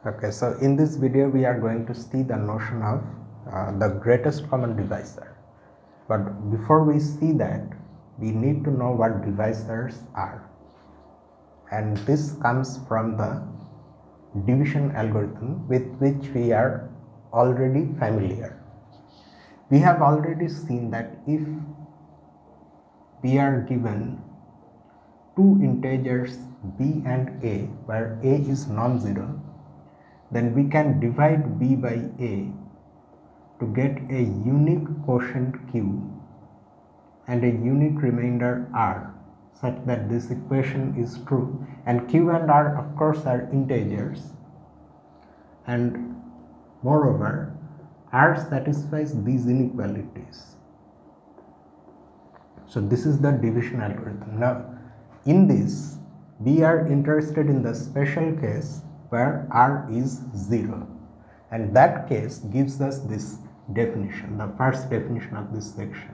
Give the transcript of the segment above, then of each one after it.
Okay, so in this video we are going to see the notion of the greatest common divisor. But before we see that, we need to know what divisors are. And this comes from the division algorithm with which we are already familiar. We have already seen that if we are given two integers b and a, where a is non-zero, then we can divide b by a to get a unique quotient q and a unique remainder r, such that this equation is true, and q and r of course are integers, and moreover r satisfies these inequalities. So this is the division algorithm. Now in this we are interested in the special case where r is 0, and that case gives us this definition, the first definition of this section.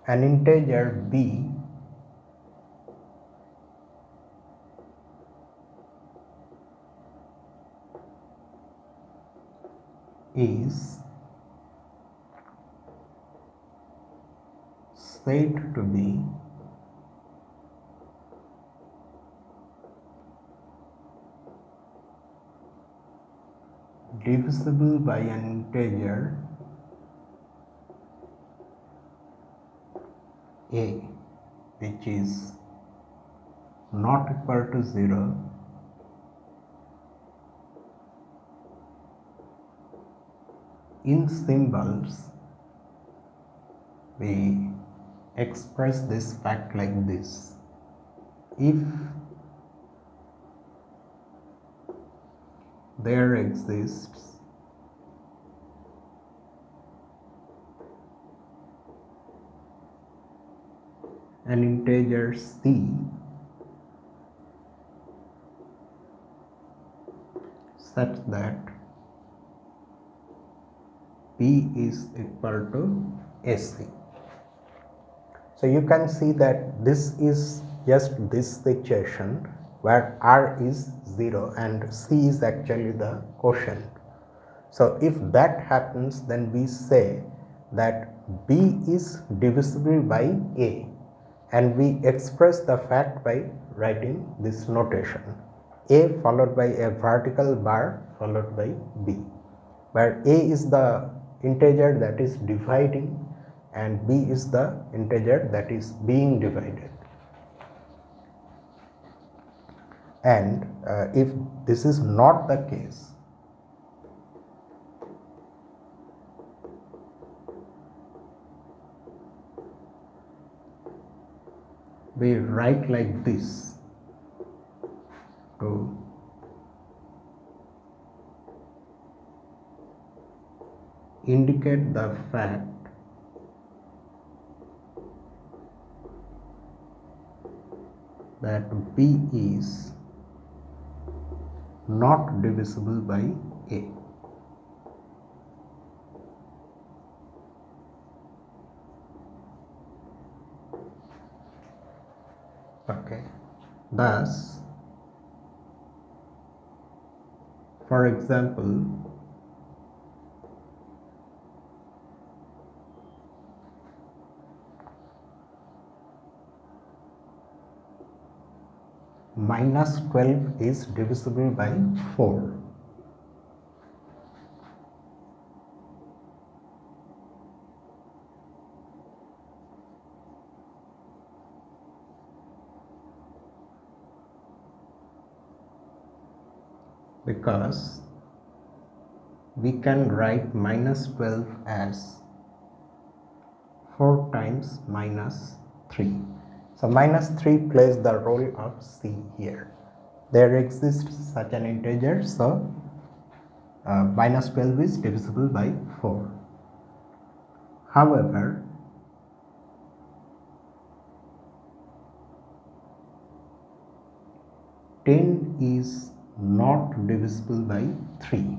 An integer b is said to be divisible by an integer a which is not equal to 0 in symbols. We express this fact like this: if there exists an integer c such that b is equal to ac. So you can see that this is just this situation where r is 0 and c is actually the quotient. So if that happens, then we say that b is divisible by a, and we express the fact by writing this notation: a followed by a vertical bar followed by b, where a is the integer that is dividing and b is the integer that is being divided. And if this is not the case, we write like this to indicate the fact that b is not divisible by a. Okay, thus, for example, minus 12 is divisible by 4. Because we can write minus 12 as 4 times minus 3. So minus 3 plays the role of c here. There exists such an integer, so minus 12 is divisible by 4. However, ten is not divisible by 3.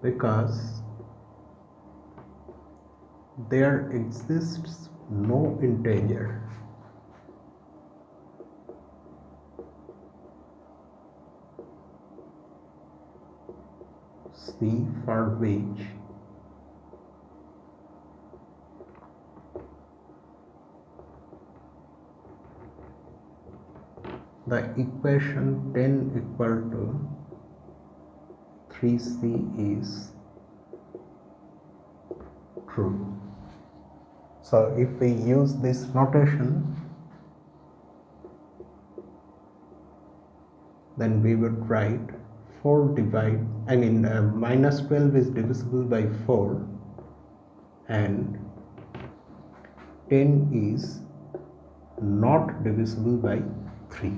because there exists no integer C for which the equation 10 equal to 3C is true. So if we use this notation, then we would write minus 12 is divisible by 4 and 10 is not divisible by 3.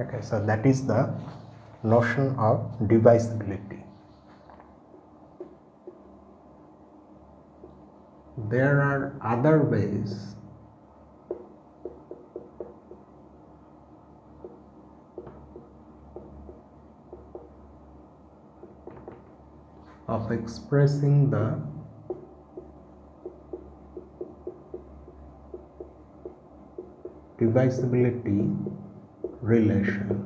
Okay, so that is the notion of divisibility. There are other ways of expressing the divisibility relation.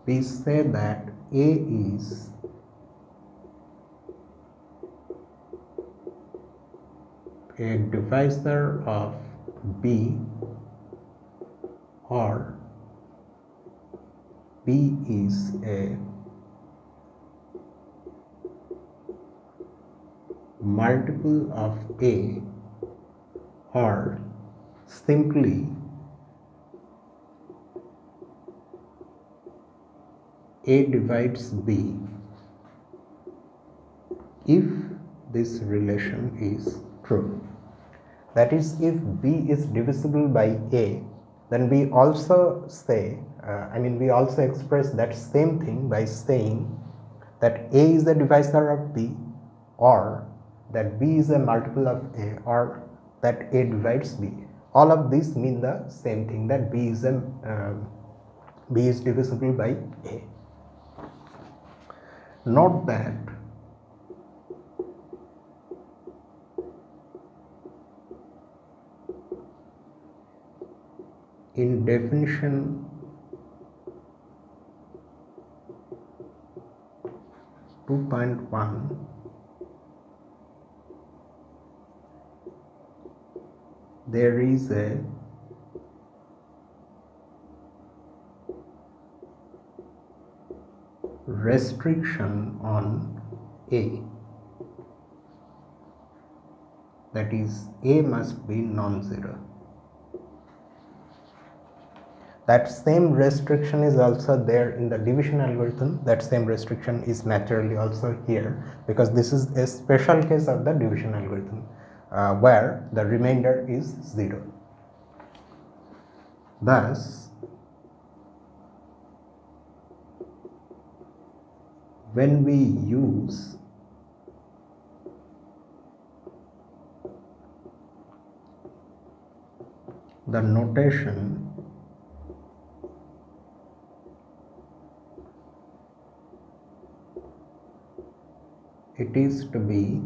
We say that A is a divisor of B or B is a multiple of A or simply A divides B if this relation is true. That is, if B is divisible by A, then we also say, we also express that same thing by saying that A is the divisor of B, or that B is a multiple of A, or that A divides B. All of these mean the same thing, that B is divisible by A. Note that in definition 2.1, there is a restriction on A, that is, A must be non-zero. That same restriction is also there in the division algorithm. That same restriction is naturally also here, because this is a special case of the division algorithm where the remainder is 0. Thus, when we use the notation it is to be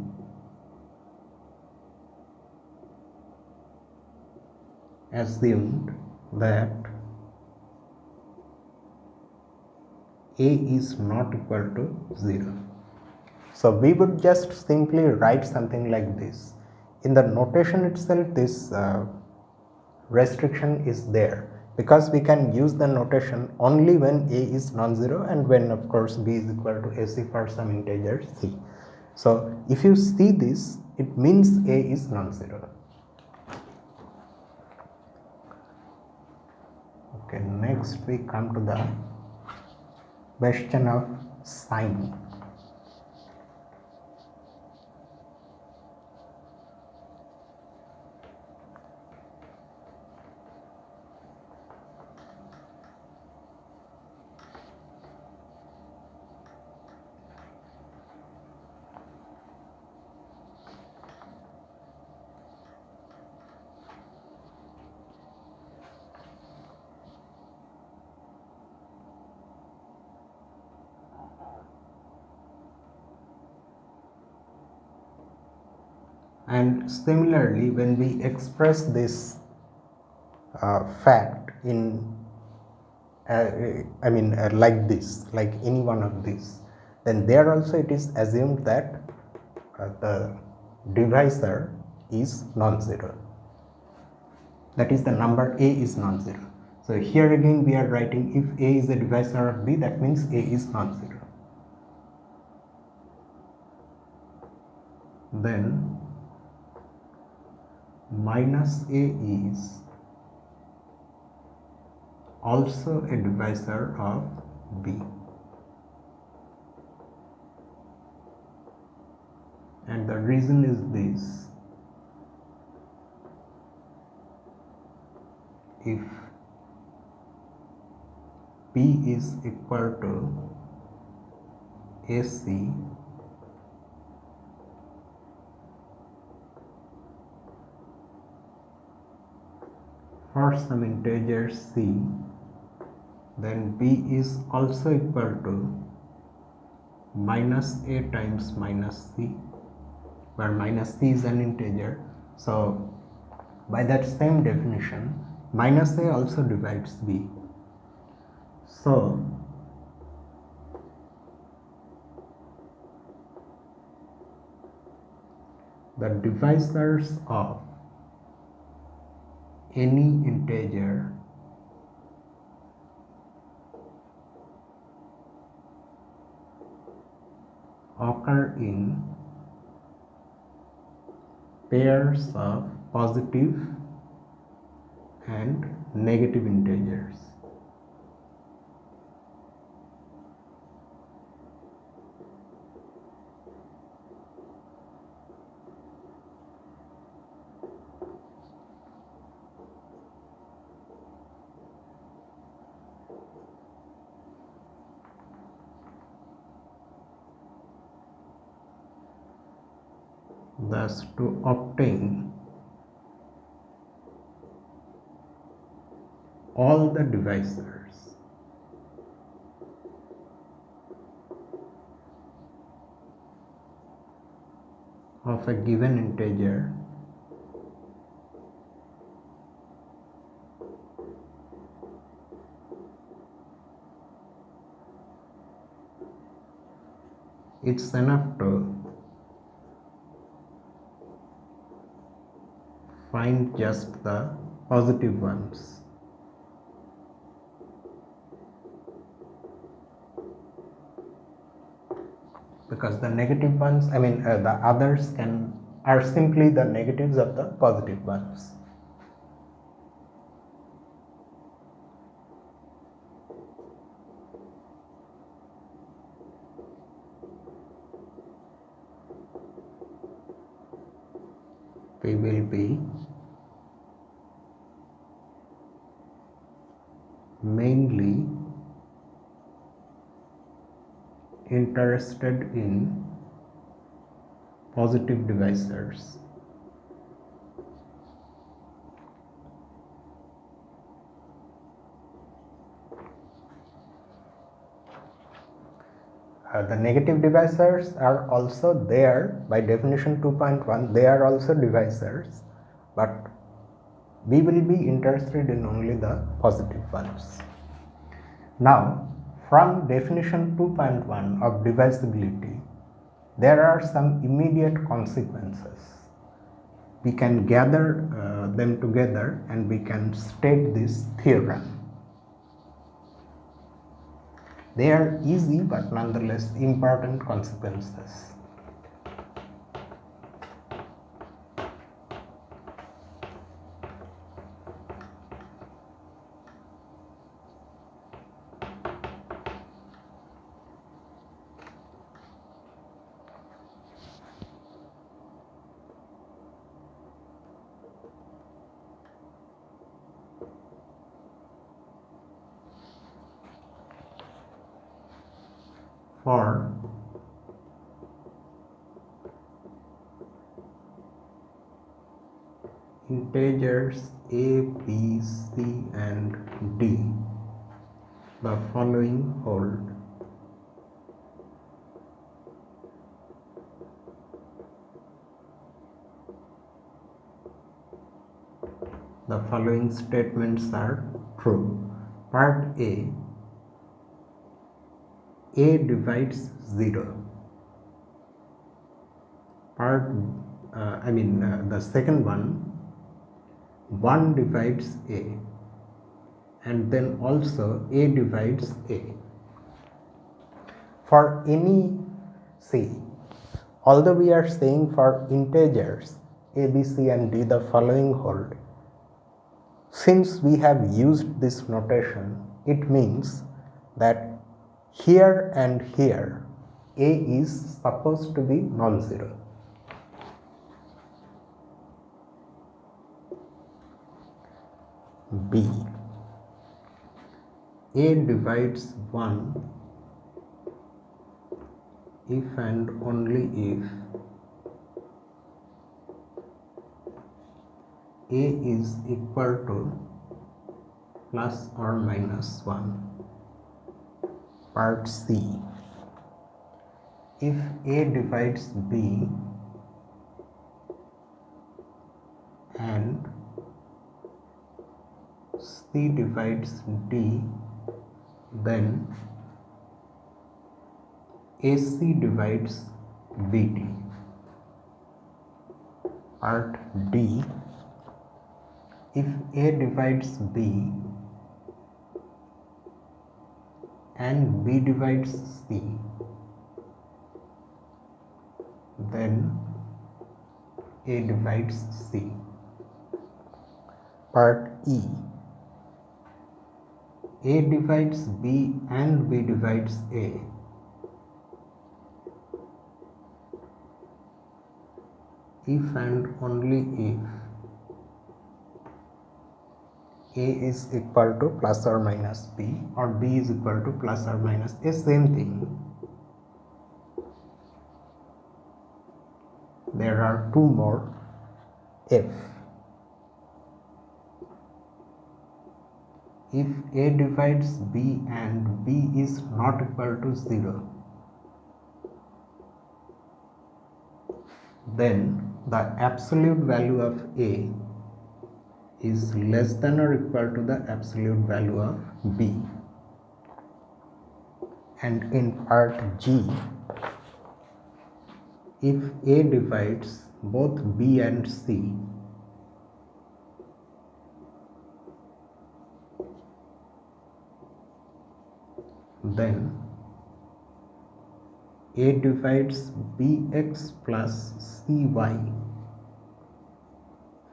assumed that A is not equal to 0. So we would just simply write something like this. In the notation itself, this restriction is there, because we can use the notation only when A is non-zero and when, of course, B is equal to AC for some integer C. So if you see this, it means A is non-zero. Okay, next we come to the question of sign. And similarly, when we express this fact in like this, like any one of these, then there also it is assumed that the divisor is non-zero, that is the number a is non-zero. So here again we are writing, if a is a divisor of b, that means a is non-zero. Then minus a is also a divisor of b, and the reason is this: if b is equal to ac, for some integer c, then b is also equal to minus a times minus c, where minus c is an integer. So by that same definition, minus a also divides b. So the divisors of any integer occur in pairs of positive and negative integers. Thus, to obtain all the divisors of a given integer, it's enough to find just the positive ones. Because the negative ones, the others are simply the negatives of the positive ones. We will be mainly interested in positive divisors. The negative divisors are also there by definition 2.1. They are also divisors, but we will be interested in only the positive ones. Now, from definition 2.1 of divisibility, there are some immediate consequences. We can gather them together and we can state this theorem. They are easy but nonetheless important consequences. For integers a, b, c and d, the following hold. the following statements are true. Part A divides 0. The second one divides A, and then also A divides A. For any, see, although we are saying for integers A, B, C and D the following hold, since we have used this notation, it means that here and here A is supposed to be non-zero. B, A divides 1 if and only if A is equal to plus or minus 1. Part C, if A divides B and C divides D, then AC divides BD. Part D, if A divides B and B divides C, then A divides C. Part E, A divides B and B divides A, if and only if A is equal to plus or minus B or B is equal to plus or minus A, same thing. There are two more. If A divides B and B is not equal to 0, then the absolute value of A is less than or equal to the absolute value of B. And in part G, if A divides both B and C, then A divides Bx plus Cy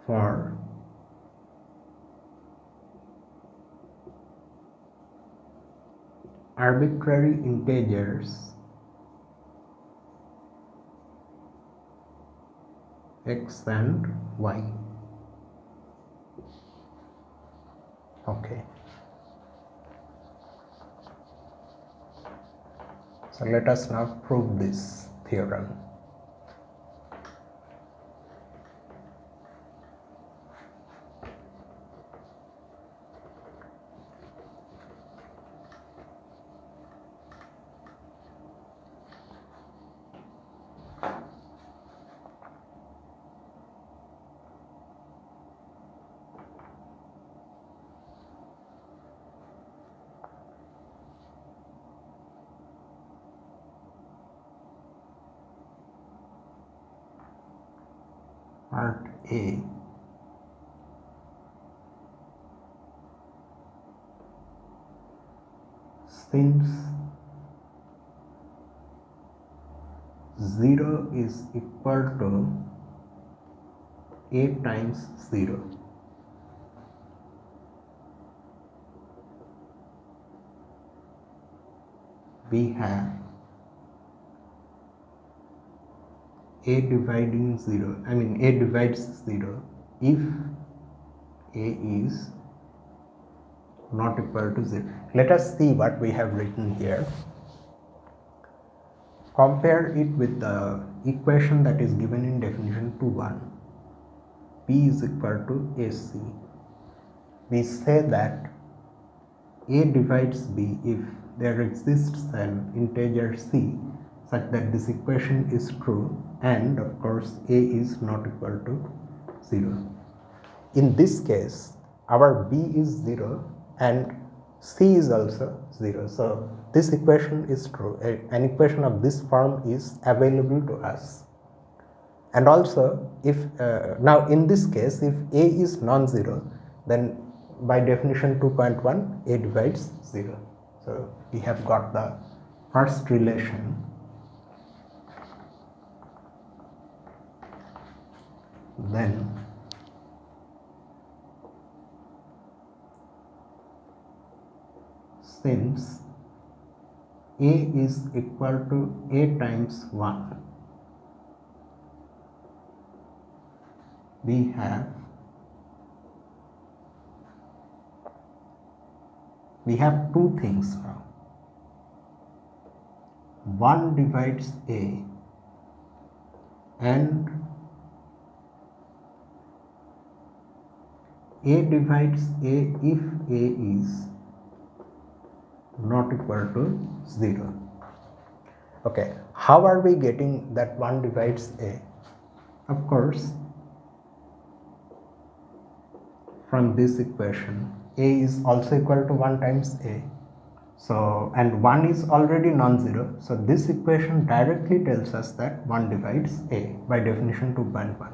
for arbitrary integers x and y. Okay. So let us now prove this theorem. Part A, since 0 is equal to A times 0, we have A dividing 0, A divides 0 if A is not equal to 0. Let us see what we have written here. Compare it with the equation that is given in definition 2.1. P is equal to AC. We say that A divides B if there exists an integer C such that this equation is true, and of course A is not equal to 0. in this case our b is 0 and c is also 0. So this equation is true. An equation of this form is available to us. And also if now in this case if a is non-zero, then by definition 2.1 a divides 0. So we have got the first relation. Then since a is equal to a times 1, we have two things now. 1 divides a and a divides a if a is not equal to 0. Okay, how are we getting that 1 divides a? Of course, from this equation a is also equal to 1 times a. So, and 1 is already non-zero. So this equation directly tells us that 1 divides a by definition 2.1.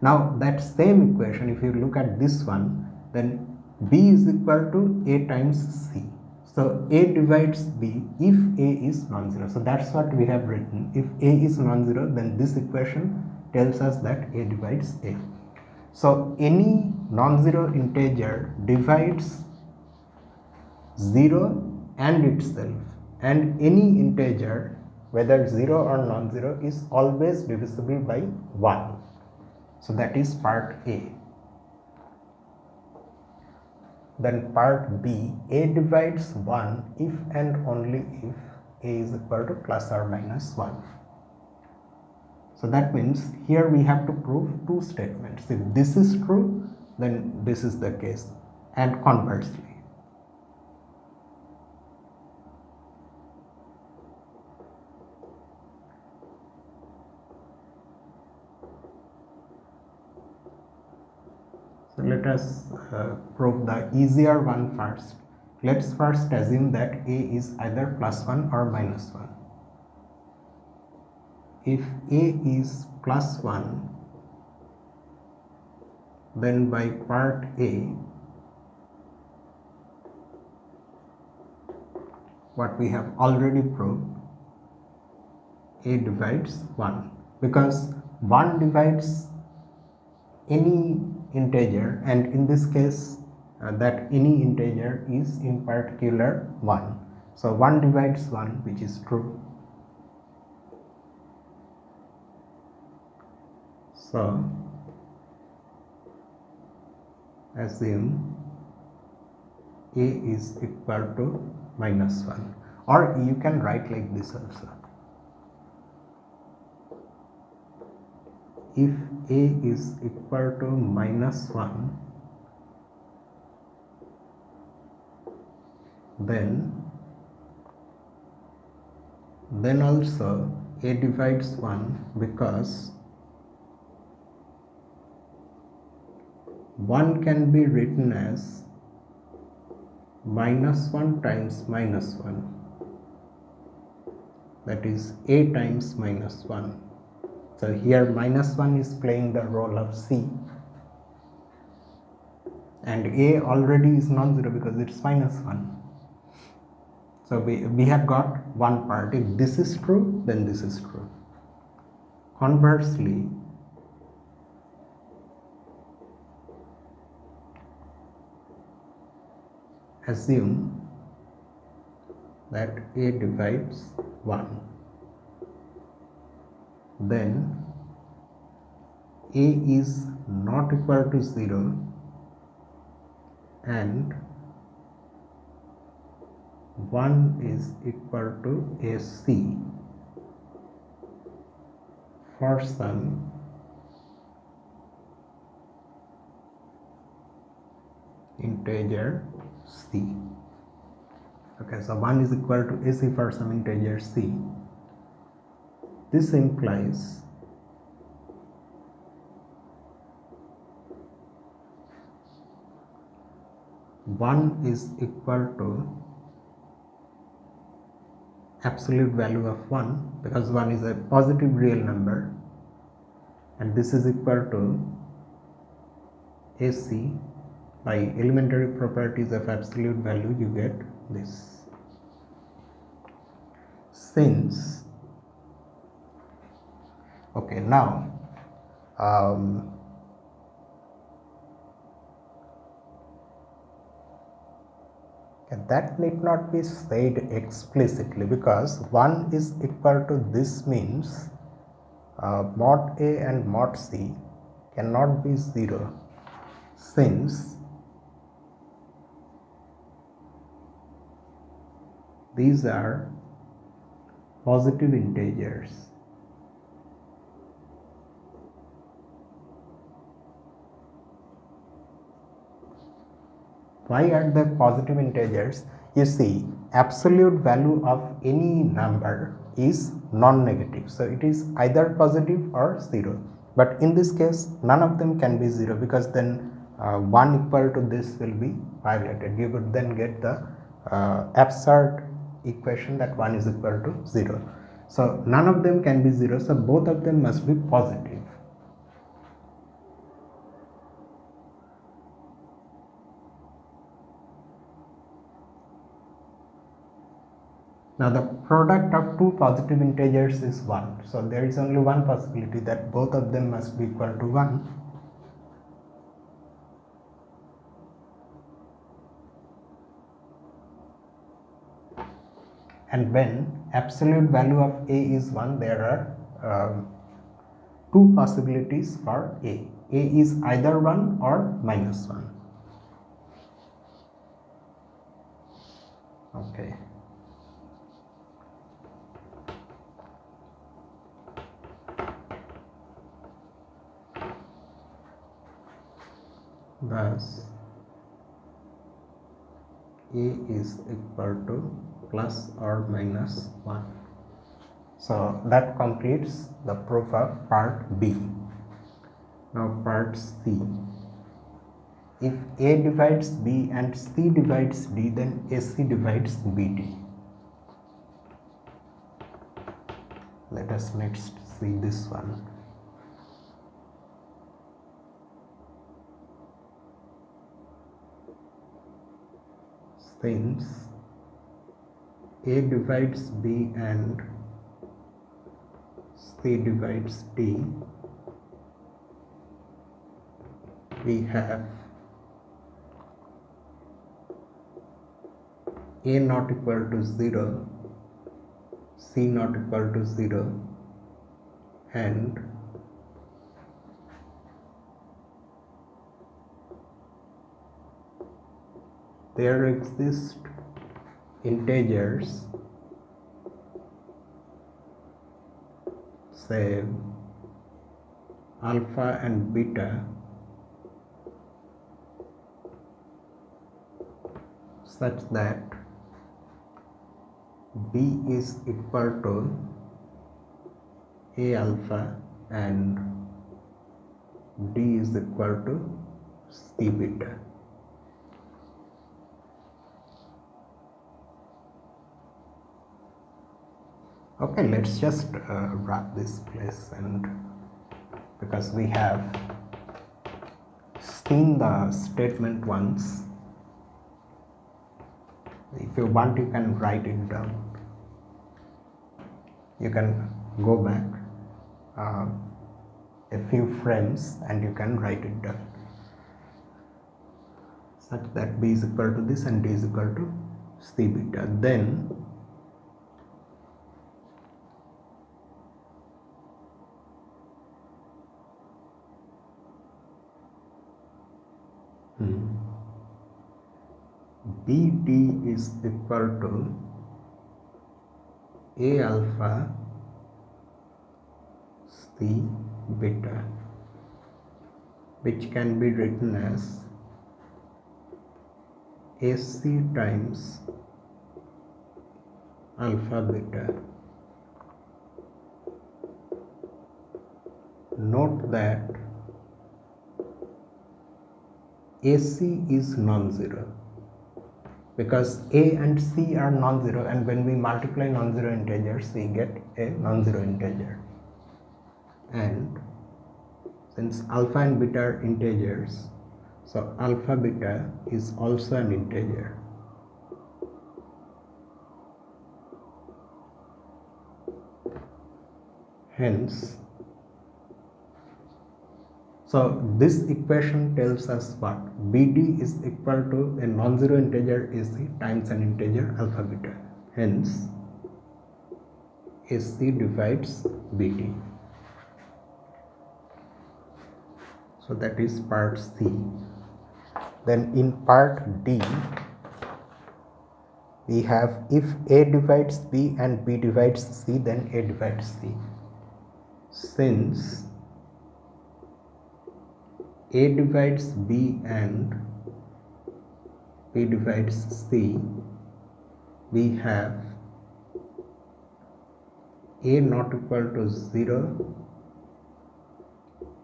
Now that same equation, if you look at this one, then b is equal to a times c. So a divides b if a is non-zero. So that's what we have written. If a is non-zero, then this equation tells us that a divides a. So any non-zero integer divides 0 and itself, and any integer whether 0 or non-zero is always divisible by 1. So that is part A. Then part B, a divides 1 if and only if a is equal to plus or minus 1. So that means here we have to prove two statements. If this is true, then this is the case, and conversely. So let us prove the easier one first. Let's first assume that a is either plus 1 or minus 1. If a is plus 1, then by part A, what we have already proved, a divides 1, because 1 divides any integer, and in this case that any integer is in particular 1. So 1 divides 1, which is true. So assume a is equal to minus 1, or you can write like this also. If a is equal to minus 1, then also a divides 1, because 1 can be written as minus 1 times minus 1, that is a times minus 1. So here minus 1 is playing the role of c, and a already is non-zero because it's minus 1. So we have got one part. If this is true, then this is true. Conversely, assume that a divides 1, then a is not equal to 0 and 1 is equal to AC for some integer c. Okay, so 1 is equal to AC for some integer c. This implies 1 is equal to absolute value of 1, because 1 is a positive real number, and this is equal to AC. By elementary properties of absolute value you get this. Since okay, now that need not be said explicitly, because 1 is equal to this means mod A and mod C cannot be 0, since these are positive integers. Why are they positive integers? You see, absolute value of any number is non-negative, so it is either positive or 0, but in this case none of them can be 0, because then 1 equal to this will be violated. You would then get the absurd equation that 1 is equal to 0. So none of them can be 0, so both of them must be positive. Now the product of two positive integers is 1, so there is only one possibility, that both of them must be equal to 1. And when absolute value of A is 1, there are two possibilities for A. A is either 1 or minus 1. Okay. Thus A is equal to plus or minus 1. So that completes the proof of part B. Now part C. If A divides B and C divides D, then AC divides BD. Let us next see this one. Since A divides B and C divides D, we have A not equal to 0, C not equal to 0, and there exist integers, say alpha and beta, such that B is equal to A alpha and D is equal to C beta. Okay, let's just wrap this place, and because we have seen the statement once, if you want you can write it down. You can go back a few frames and you can write it down, such that B is equal to this and D is equal to C beta. Then BD is equal to A alpha C beta, which can be written as AC times alpha beta. Note that AC is non-zero, because a and c are non-zero, and when we multiply non-zero integers we get a non-zero integer. And since alpha and beta are integers, so alpha beta is also an integer. Hence, so this equation tells us what? BD is equal to a non-zero integer AC times an integer alpha beta. Hence, AC divides BD. So that is part C. Then in part D, we have if A divides B and B divides C, then A divides C. Since A divides B and B divides C, we have A not equal to 0,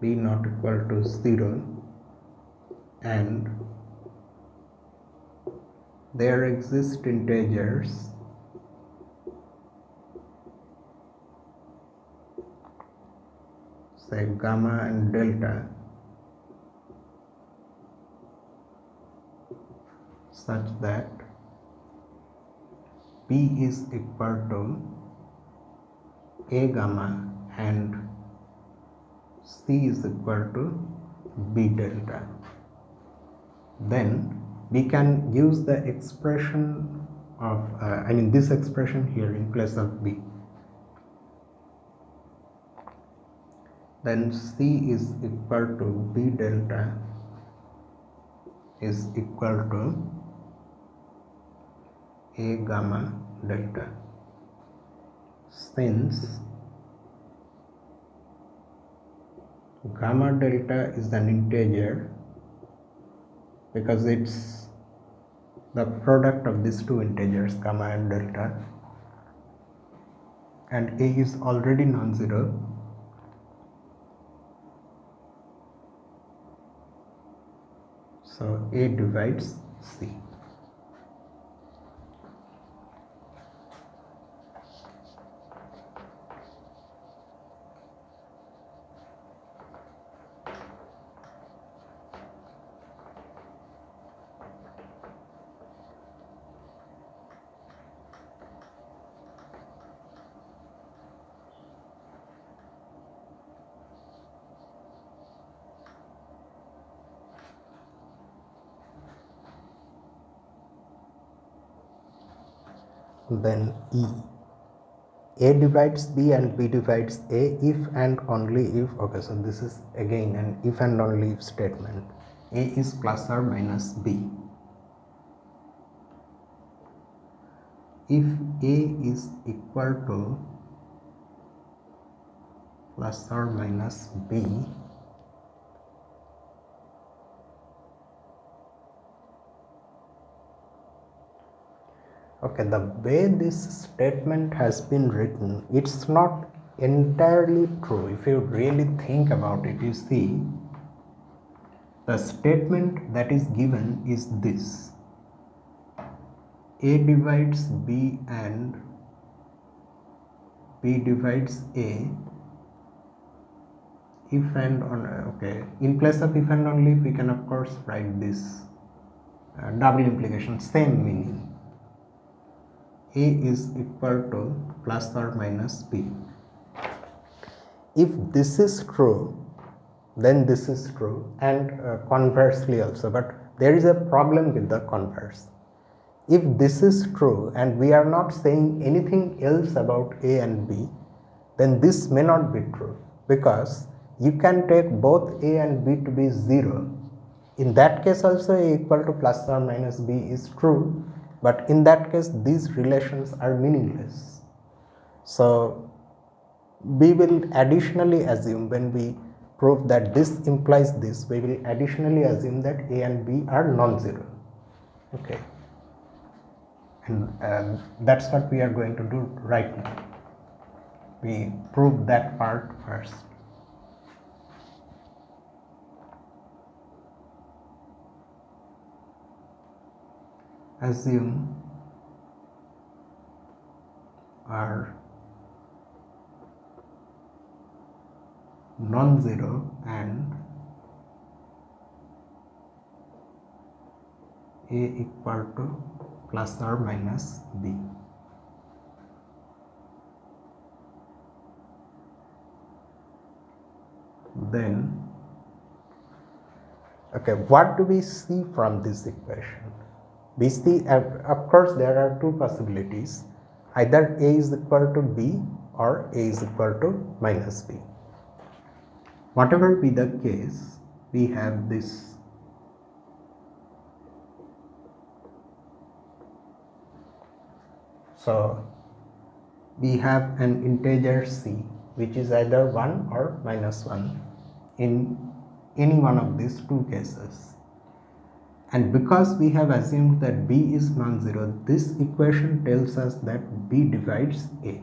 B not equal to 0, and there exist integers say gamma and delta such that B is equal to A gamma and C is equal to B delta. Then we can use the expression of this expression here in place of B. Then C is equal to B delta is equal to A gamma delta. Since gamma delta is an integer because it's the product of these two integers gamma and delta, and A is already non-zero, so A divides C. Then E. A divides B and B divides A if and only if, okay, so this is again an if and only if statement. A is plus or minus B. If A is equal to plus or minus B, okay, the way this statement has been written, it's not entirely true. If you really think about it, you see the statement that is given is this: A divides B and B divides A if and only, okay, in place of if and only we can of course write this double implication, same meaning. A is equal to plus or minus B. If this is true, then this is true, and conversely also, but there is a problem with the converse. If this is true and we are not saying anything else about A and B, then this may not be true, because you can take both A and B to be 0. In that case also A equal to plus or minus B is true, but in that case these relations are meaningless. So we will additionally assume, when we prove that this implies this, we will additionally assume that A and B are non-zero. Okay, and that's what we are going to do right now. We prove that part first. assume are non-zero and a equal to plus or minus b. Then, okay, what do we see from this equation? We see, of course, there are two possibilities. Either a is equal to b or a is equal to minus b. Whatever be the case, we have this. So, we have an integer c which is either 1 or minus 1 in any one of these two cases. And because we have assumed that b is non-zero, this equation tells us that b divides a.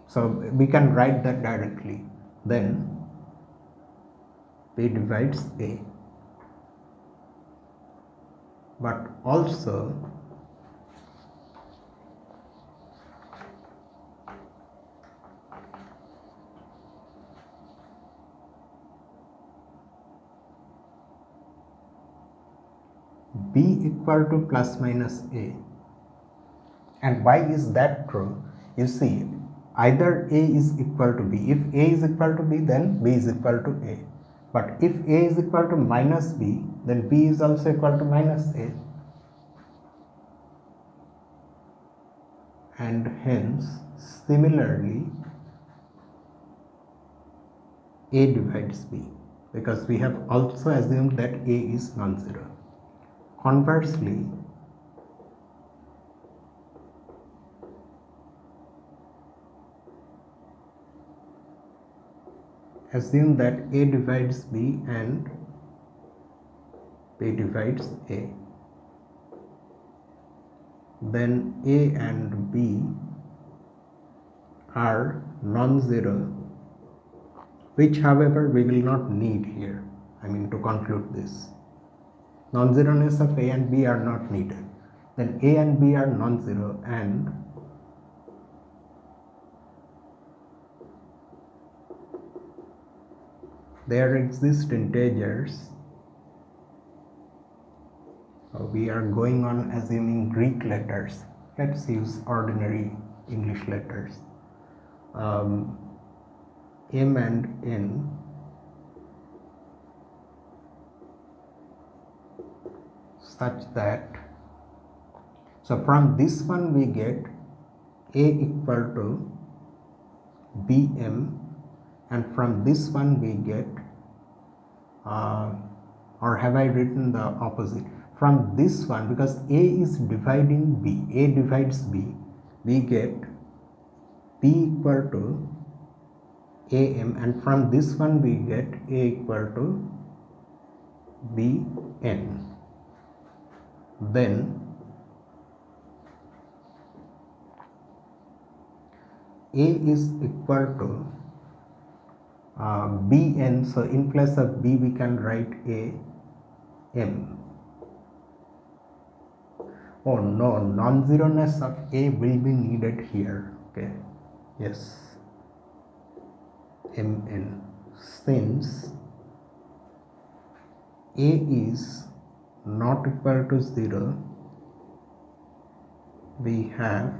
So we can write that directly. Then b divides a. But also b equal to plus minus a. And why is that true? You see, either a is equal to b. If a is equal to b, then b is equal to a. But if a is equal to minus b, then b is also equal to minus a. And hence, similarly, a divides b, because we have also assumed that a is non-zero. Conversely, assume that a divides b and b divides a. Then a and b are non-zero, which however we will not need here. I mean, to conclude this, non-zeroness of a and b are not needed. Then a and b are non-zero, and there exist integers. We are going on assuming Greek letters. Let's use ordinary English letters. M and N such that, so from this one we get a equal to bm, and from this one we get, or have I written the opposite? From this one, because a is dividing b, a divides b, we get b equal to am, and from this one we get a equal to bn. Then a is equal to bn, so in place of b we can write a m. Oh no, non-zeroness of a will be needed here. Okay, yes, mn, since a is not equal to 0, we have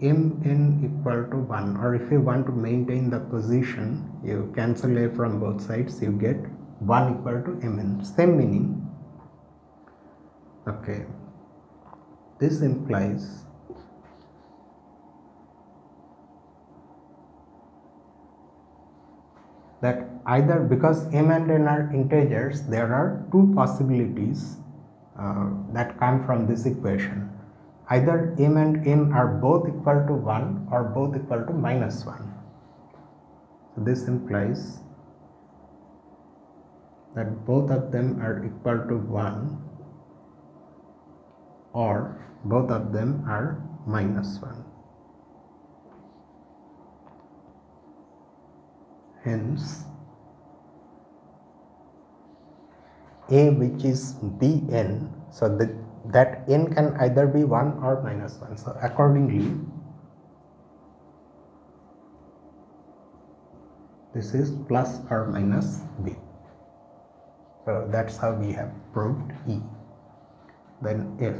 mn equal to 1, or if you want to maintain the position, you cancel a from both sides, you get 1 equal to mn, same meaning. Okay, this implies that either, because m and n are integers, there are two possibilities that come from this equation. Either m and n are both equal to 1 or both equal to minus 1. So this implies that both of them are equal to 1 or both of them are minus 1. Hence, a which is bn, so that n can either be 1 or minus 1. So accordingly, this is plus or minus b. So that's how we have proved E. Then F.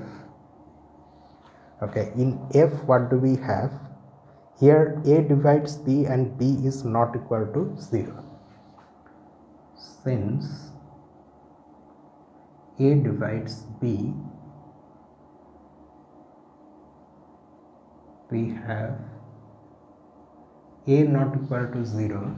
Okay, in F what do we have? Here A divides B and B is not equal to 0. Since A divides B, we have A not equal to 0,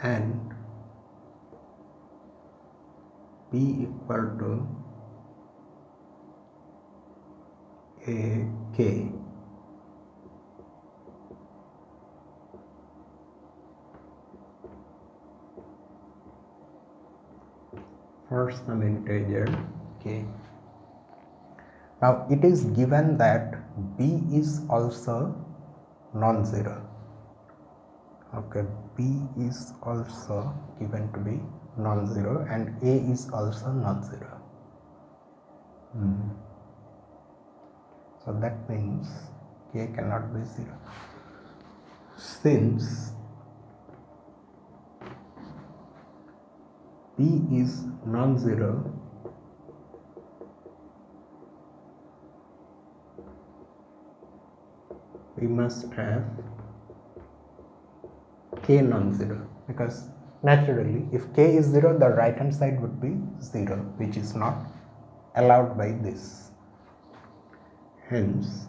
and B equal to A K, for some integer k. Now it is given that B is also non-zero. Okay, B is also given to be non-zero and A is also non-zero. So that means K cannot be 0. Since B is non-zero, we must have K non-zero, because naturally if K is 0, the right hand side would be 0, which is not allowed by this. Hence,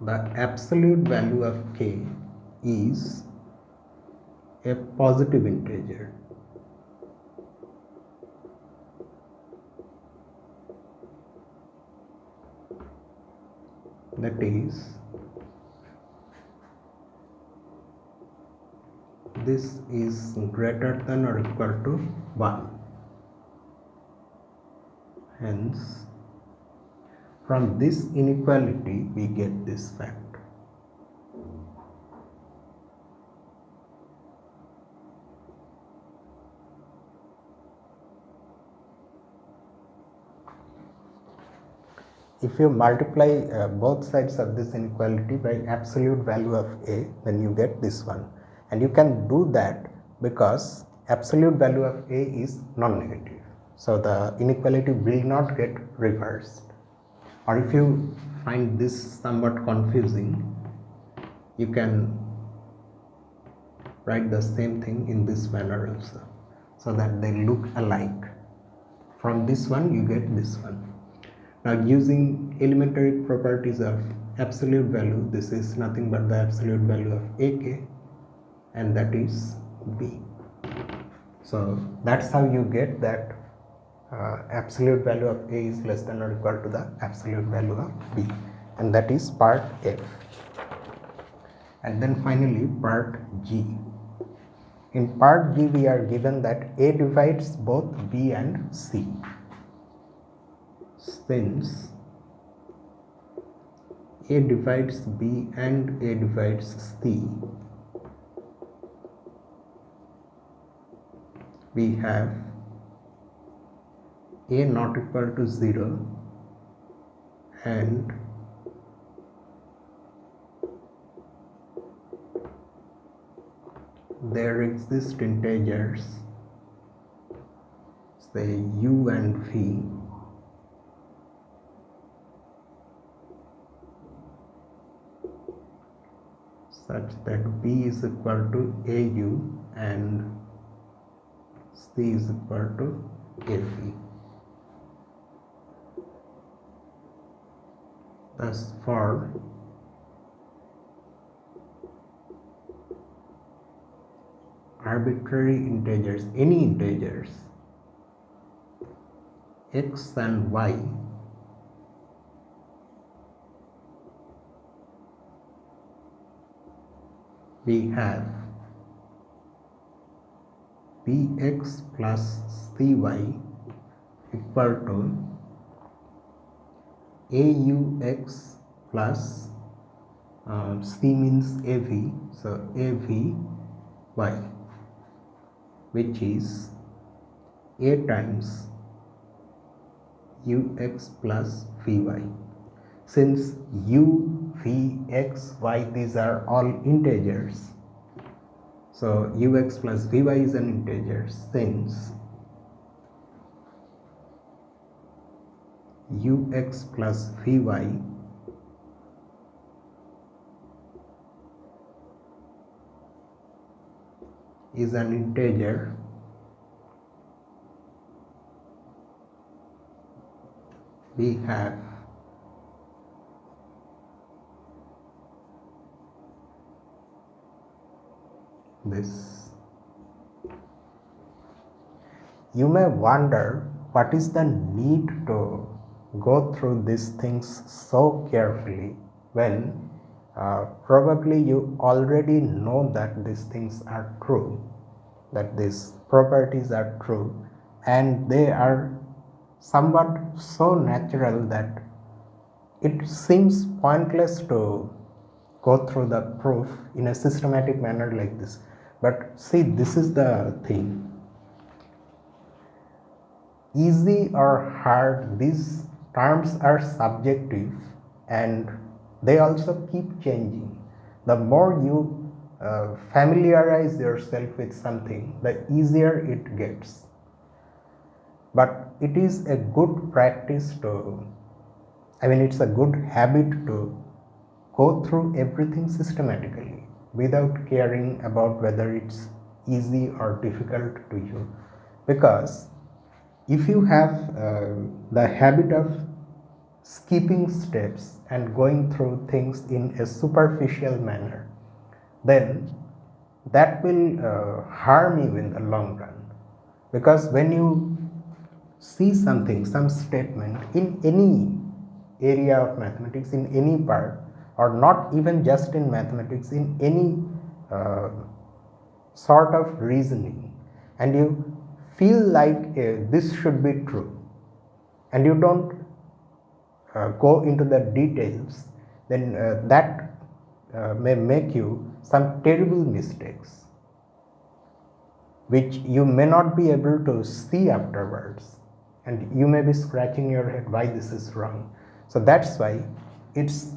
the absolute value of K is a positive integer. That is, this is greater than or equal to 1. Hence, from this inequality we get this fact. If you multiply both sides of this inequality by absolute value of A, then you get this one. And you can do that because absolute value of A is non-negative. So the inequality will not get reversed. Or if you find this somewhat confusing, you can write the same thing in this manner also, so that they look alike. From this one you get this one. Now using elementary properties of absolute value, this is nothing but the absolute value of AK, and that is B. So that's how you get that absolute value of A is less than or equal to the absolute value of B, and that is part F. And then finally part G. In part G we are given that A divides both B and C. Since A divides B and A divides C, we have A not equal to 0 and there exist integers, say U and V, such that B is equal to AU and C is equal to AV. Thus for arbitrary integers, any integers x and y, we have bx plus cy equal to aux plus c means av, so avy, which is a times ux plus vy. Since u, v, x, y, these are all integers, so ux plus vy is an integer. Since ux plus vy is an integer, we have this. You may wonder what is the need to go through these things so carefully when probably you already know that these things are true, that these properties are true, and they are somewhat so natural that it seems pointless to go through the proof in a systematic manner like this. But see, this is the thing. Easy or hard, these terms are subjective and they also keep changing. The more you familiarize yourself with something, the easier it gets. But it is a good practice to, it's a good habit to go through everything systematically without caring about whether it's easy or difficult to you. Because if you have the habit of skipping steps and going through things in a superficial manner, then that will harm you in the long run. Because when you see something, some statement in any area of mathematics, in any part, or not even just in mathematics, in any sort of reasoning, and you feel like this should be true, and you don't go into the details, then that may make you some terrible mistakes, which you may not be able to see afterwards, and you may be scratching your head why this is wrong. So that's why it's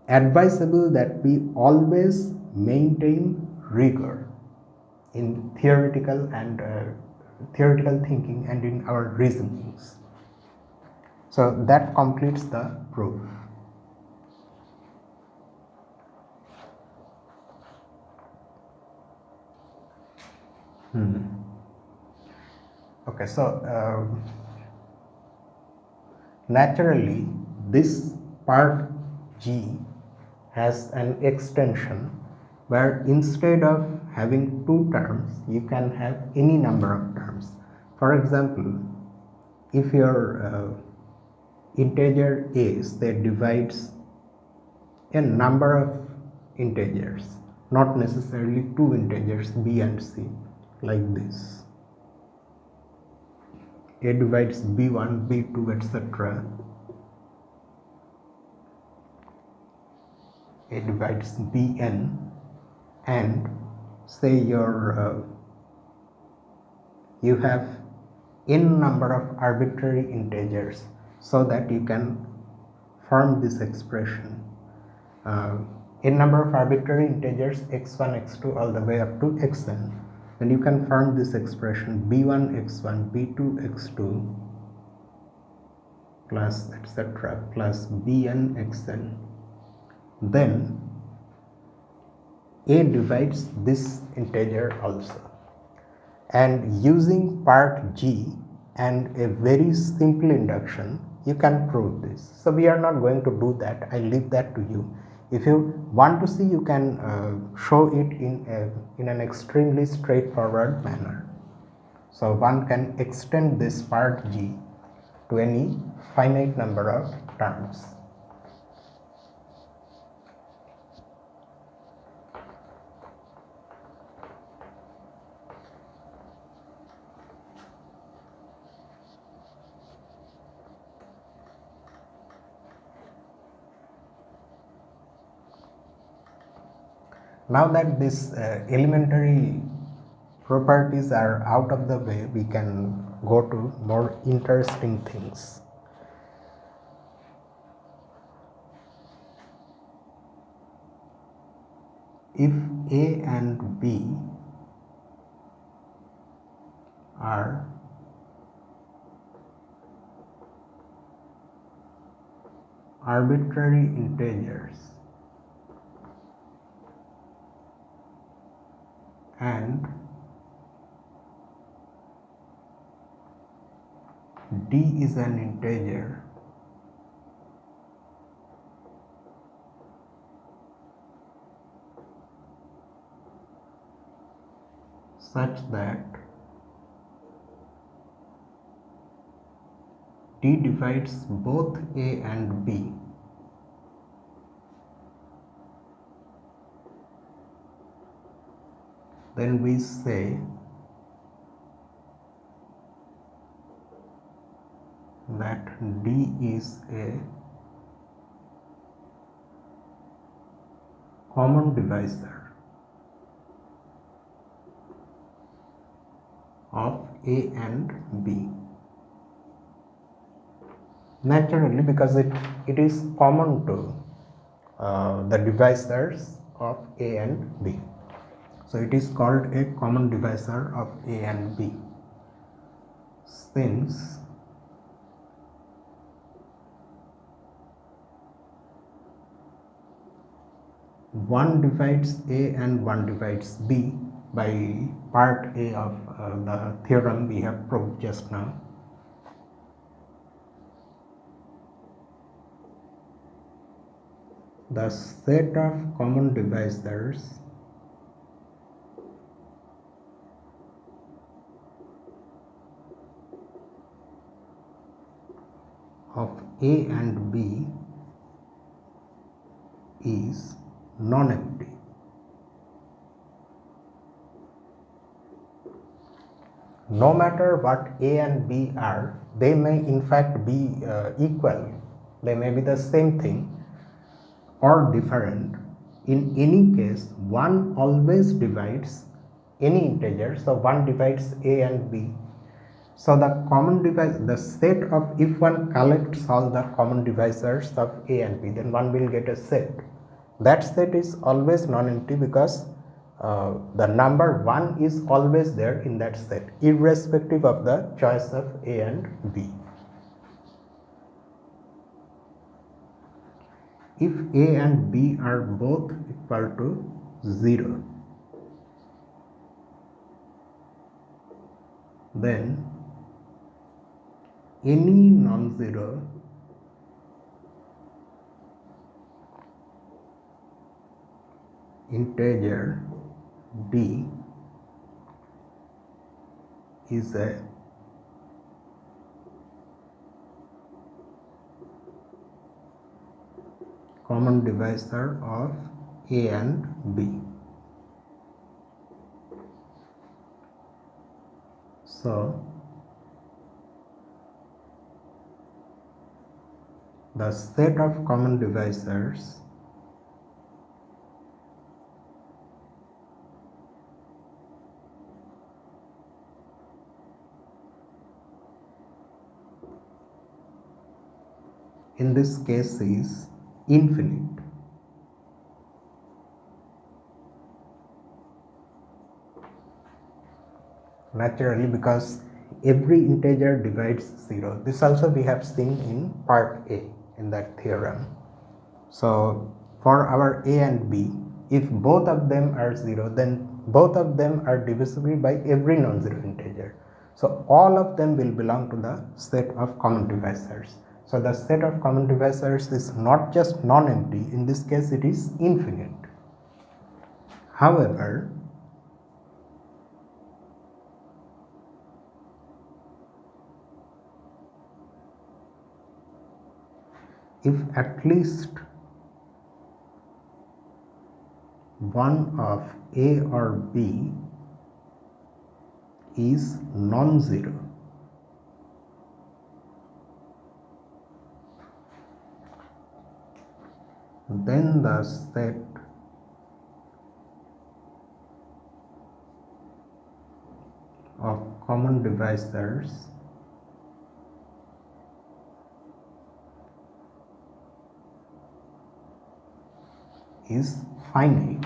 advisable that we always maintain rigor in theoretical thinking and in our reasonings. So that completes the proof. Okay, so naturally this part G has an extension where instead of having two terms, you can have any number of terms. For example, if your integer a, say, divides a number of integers, not necessarily two integers b and c, like this. A divides b1, b2, etc. A divides bn, and say you have n number of arbitrary integers, so that you can form this expression. N number of arbitrary integers x1, x2 all the way up to xn. Then you can form this expression b1 x1, b2 x2 plus etc. plus bn xn. Then a divides this integer also, and using part G and a very simple induction, you can prove this. So we are not going to do that, I leave that to you. If you want to see, you can show it in an extremely straightforward manner. So one can extend this part G to any finite number of terms. Now that these elementary properties are out of the way, we can go to more interesting things. If A and B are arbitrary integers and D is an integer such that D divides both A and B, then we say that D is a common divisor of A and B. Naturally, because it is common to the divisors of A and B. So it is called a common divisor of A and B. Since one divides A and one divides B by part A of the theorem we have proved just now, the set of common divisors of A and B is non-empty. No matter what A and B are, they may in fact be equal, they may be the same thing or different. In any case, one always divides any integer, so one divides A and B. So the common divisor, the set of, if one collects all the common divisors of A and B, then one will get a set. That set is always non-empty because the number 1 is always there in that set, irrespective of the choice of A and B. If A and B are both equal to 0, then any non-zero integer D is a common divisor of A and B. So the set of common divisors in this case is infinite. Naturally, because every integer divides 0. This also we have seen in part A in that theorem. So for our A and B, if both of them are 0, then both of them are divisible by every non-zero integer. So all of them will belong to the set of common divisors. So the set of common divisors is not just non-empty, in this case it is infinite. However, if at least one of A or B is non-zero, then the set of common divisors is finite.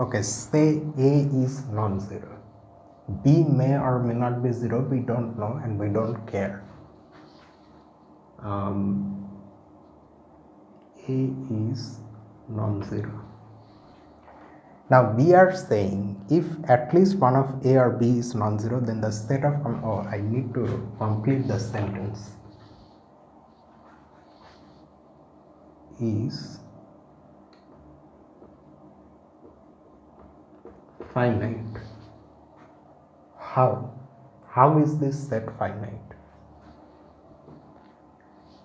Okay, say A is non-zero. B may or may not be zero, we don't know and we don't care. A is non-zero. Now we are saying if at least one of A or B is non-zero, then the set of I need to complete the sentence. Is finite. How? How is this set finite?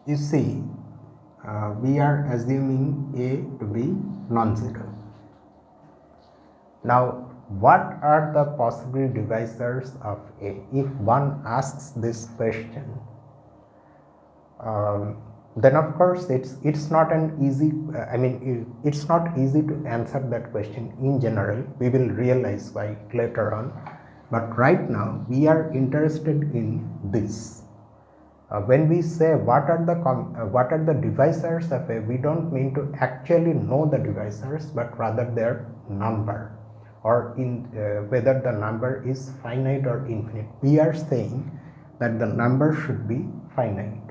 You see, we are assuming A to be non-zero. Now, what are the possible divisors of A? If one asks this question, then of course it's not an easy. It's not easy to answer that question in general. We will realize why later on. But right now we are interested in this. When we say what are the divisors of A, we don't mean to actually know the divisors, but rather their number, or in whether the number is finite or infinite. We are saying that the number should be finite.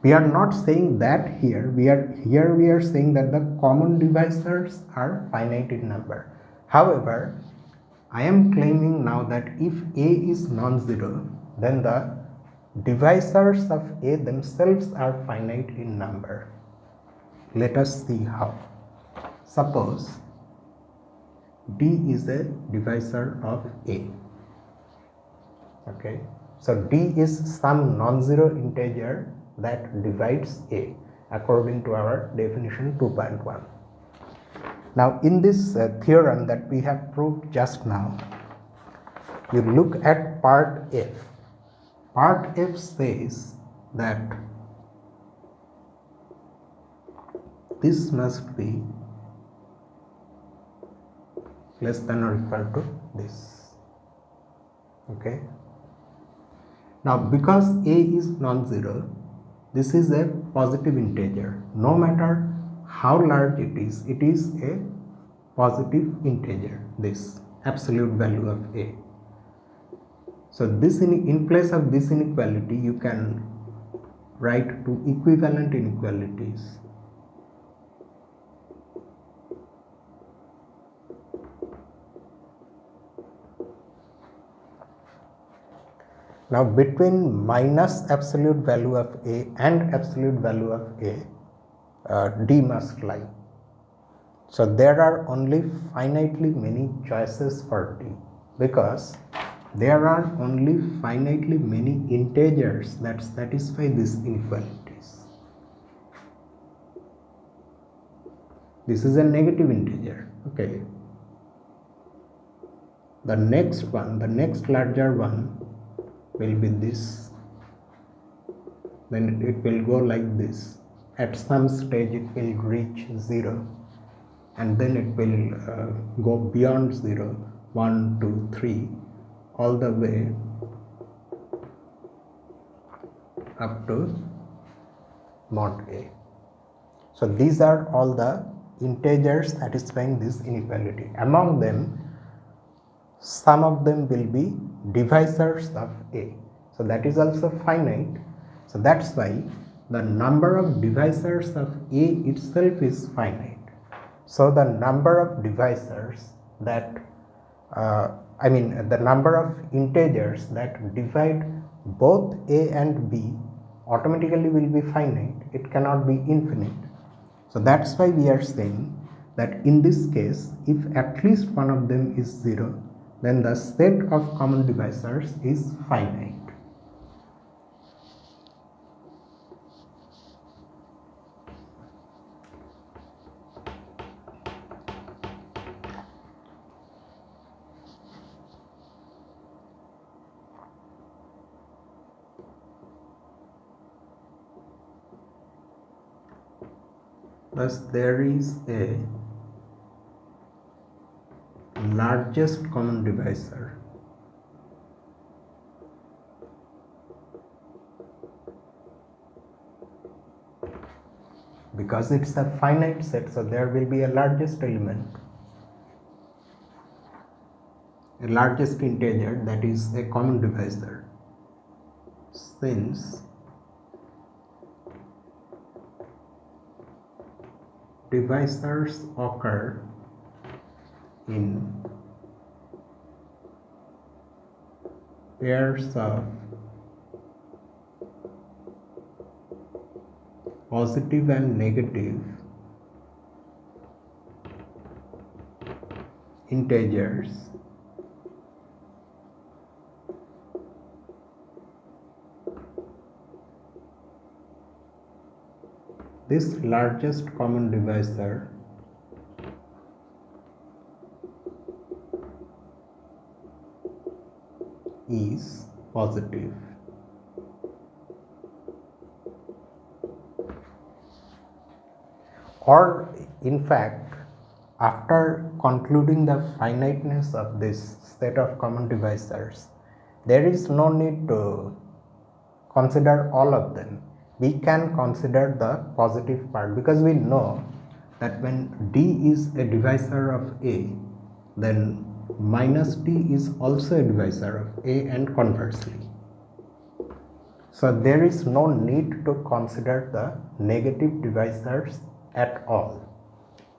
We are not saying that here. We are saying that the common divisors are finite in number. However, I am claiming now that if A is non-zero, then the divisors of A themselves are finite in number. Let us see how. Suppose D is a divisor of A. Okay, so D is some non-zero integer that divides A according to our definition 2.1. Now in this theorem that we have proved just now, you look at part F. Part F says that this must be less than or equal to this. Okay. Now because A is non-zero, this is a positive integer. No matter how large it is a positive integer, this absolute value of A. So this in place of this inequality, you can write two equivalent inequalities. Now between minus absolute value of A and absolute value of A, D must lie. So there are only finitely many choices for D, because there are only finitely many integers that satisfy these inequalities. This is a negative integer. Okay. The next one, the next larger one will be this. Then it will go like this. At some stage it will reach 0, and then it will go beyond 0, 1, 2, 3, all the way up to mod A. So these are all the integers satisfying this inequality. Among them, some of them will be divisors of A. So that is also finite. So that's why the number of divisors of A itself is finite. So the number of divisors that the number of integers that divide both A and B automatically will be finite. It cannot be infinite. So that's why we are saying that in this case, if at least one of them is 0, then the set of common divisors is finite. Thus, there is a largest common divisor because it's a finite set, so there will be a largest element, a largest integer that is a common divisor. Since divisors occur in pairs of positive and negative integers, this largest common divisor is positive. Or in fact, after concluding the finiteness of this set of common divisors, there is no need to consider all of them. We can consider the positive part because we know that when D is a divisor of A, then minus D is also a divisor of A and conversely. So there is no need to consider the negative divisors at all.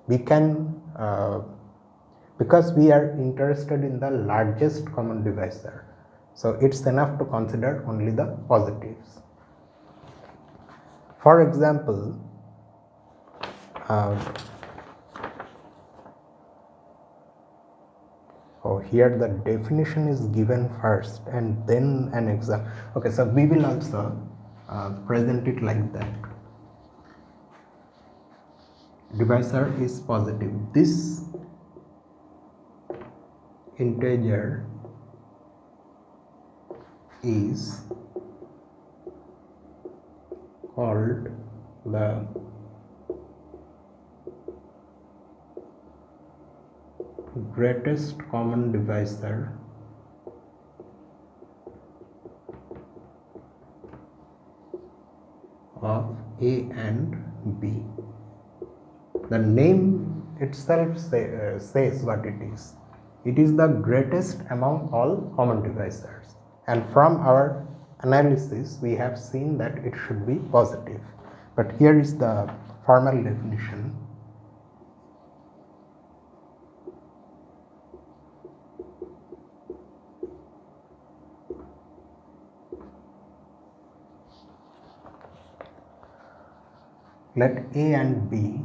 We can, because we are interested in the largest common divisor, so it's enough to consider only the positives. For example, here the definition is given first and then an example. Okay, so we will also present it like that. Divisor is positive. This integer is called the greatest common divisor of A and B. The name itself says what it is. It is the greatest among all common divisors, and from our analysis we have seen that it should be positive. But here is the formal definition. Let A and B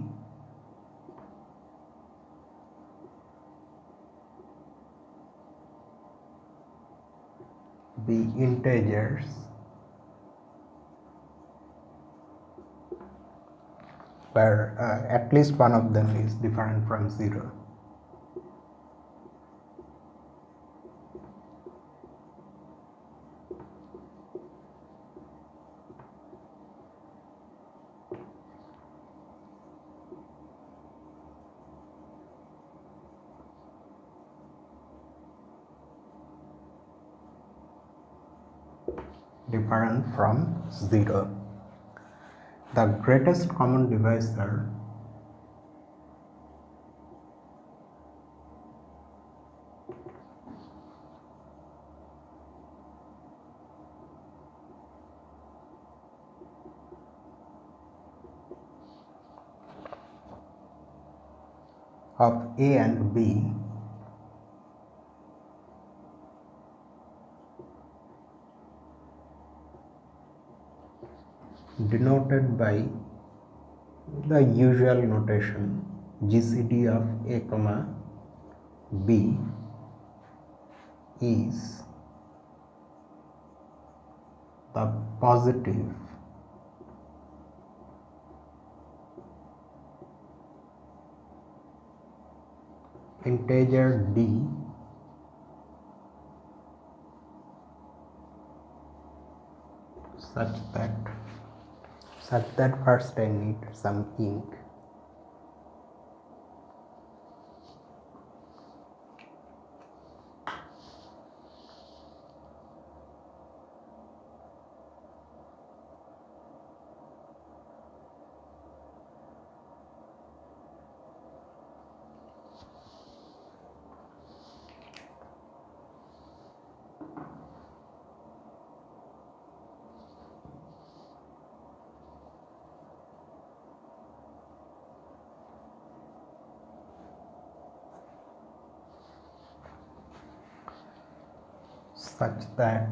be integers where at least one of them is different from 0. Different from 0. The greatest common divisor of A and B denoted by the usual notation GCD of A comma B is the positive integer D such that first I need some ink. Such that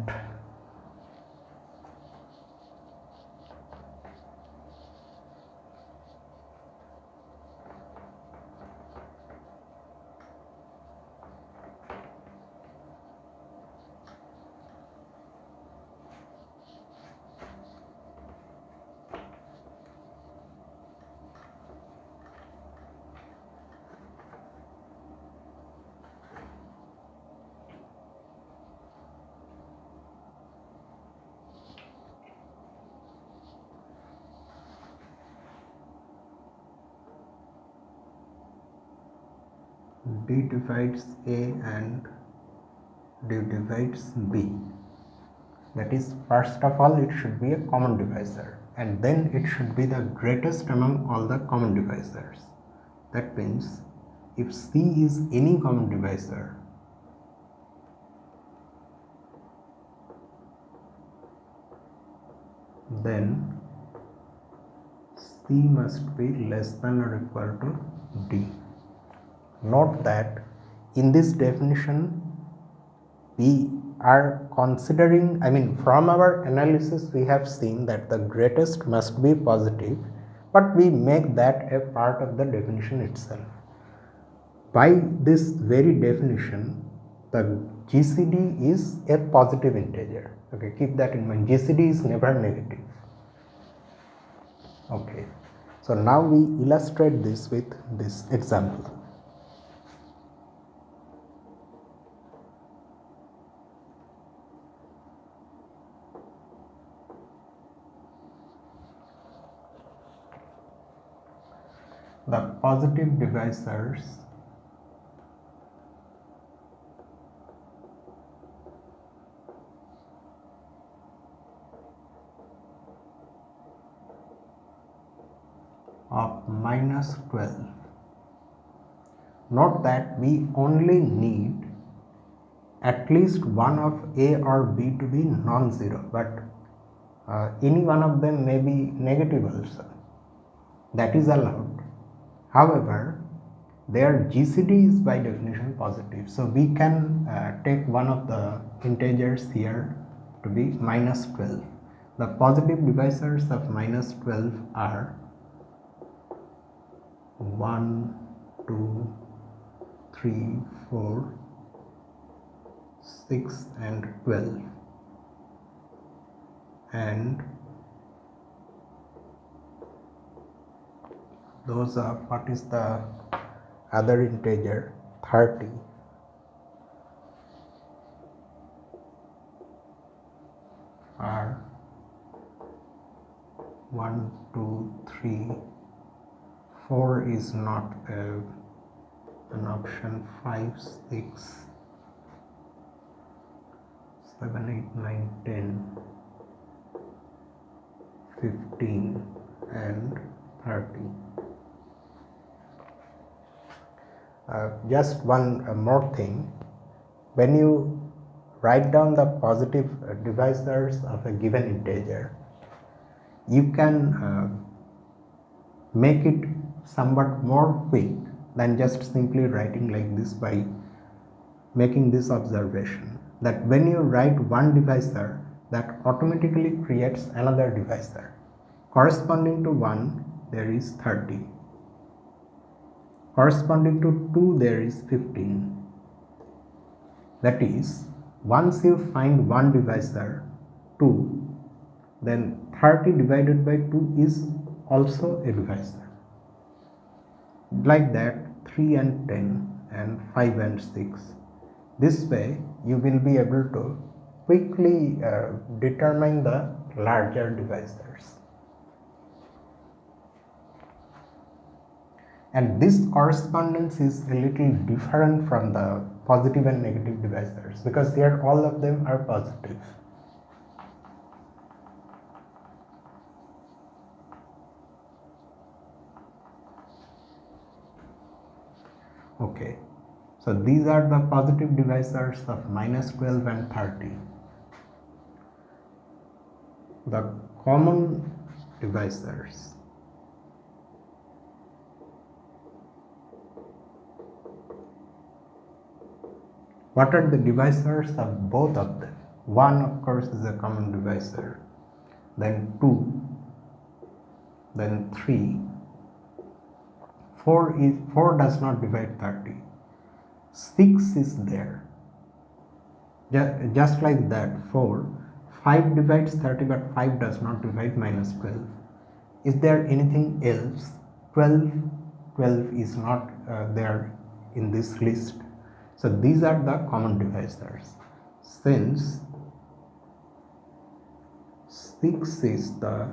D divides A and D divides B. That is, first of all, it should be a common divisor, and then it should be the greatest among all the common divisors. That means if C is any common divisor, then C must be less than or equal to D. Note that in this definition we are considering, from our analysis we have seen that the greatest must be positive, but we make that a part of the definition itself. By this very definition, the GCD is a positive integer. Okay, keep that in mind. GCD is never negative. Okay, so now we illustrate this with this example. The positive divisors of minus 12. Note that we only need at least one of A or B to be non-zero, but any one of them may be negative also. That is allowed. However, their GCD is by definition positive, so we can take one of the integers here to be minus 12. The positive divisors of minus 12 are 1, 2, 3, 4, 6 and 12, and those are, what is the other integer, 30, are 1, 2, 3, 4 is not an option, 5, 6, 7, 8, 9, 10, 15 and 30. Just one more thing, when you write down the positive divisors of a given integer, you can make it somewhat more quick than just simply writing like this by making this observation, that when you write one divisor, that automatically creates another divisor. Corresponding to 1, there is 30. corresponding to 2 there is 15. That is, once you find one divisor 2, then 30 divided by 2 is also a divisor. Like that 3 and 10 and 5 and 6. This way you will be able to quickly determine the larger divisors. And this correspondence is a little different from the positive and negative divisors because here all of them are positive. Okay, so these are the positive divisors of minus 12 and 30. The common divisors. What are the divisors of both of them? 1 of course is a common divisor, then 2, then 3. 4 does not divide 30. 6 is there. Just like that, 4. 5 divides 30 but 5 does not divide minus 12. Is there anything else? 12 is not there in this list. So these are the common divisors. Since 6 is the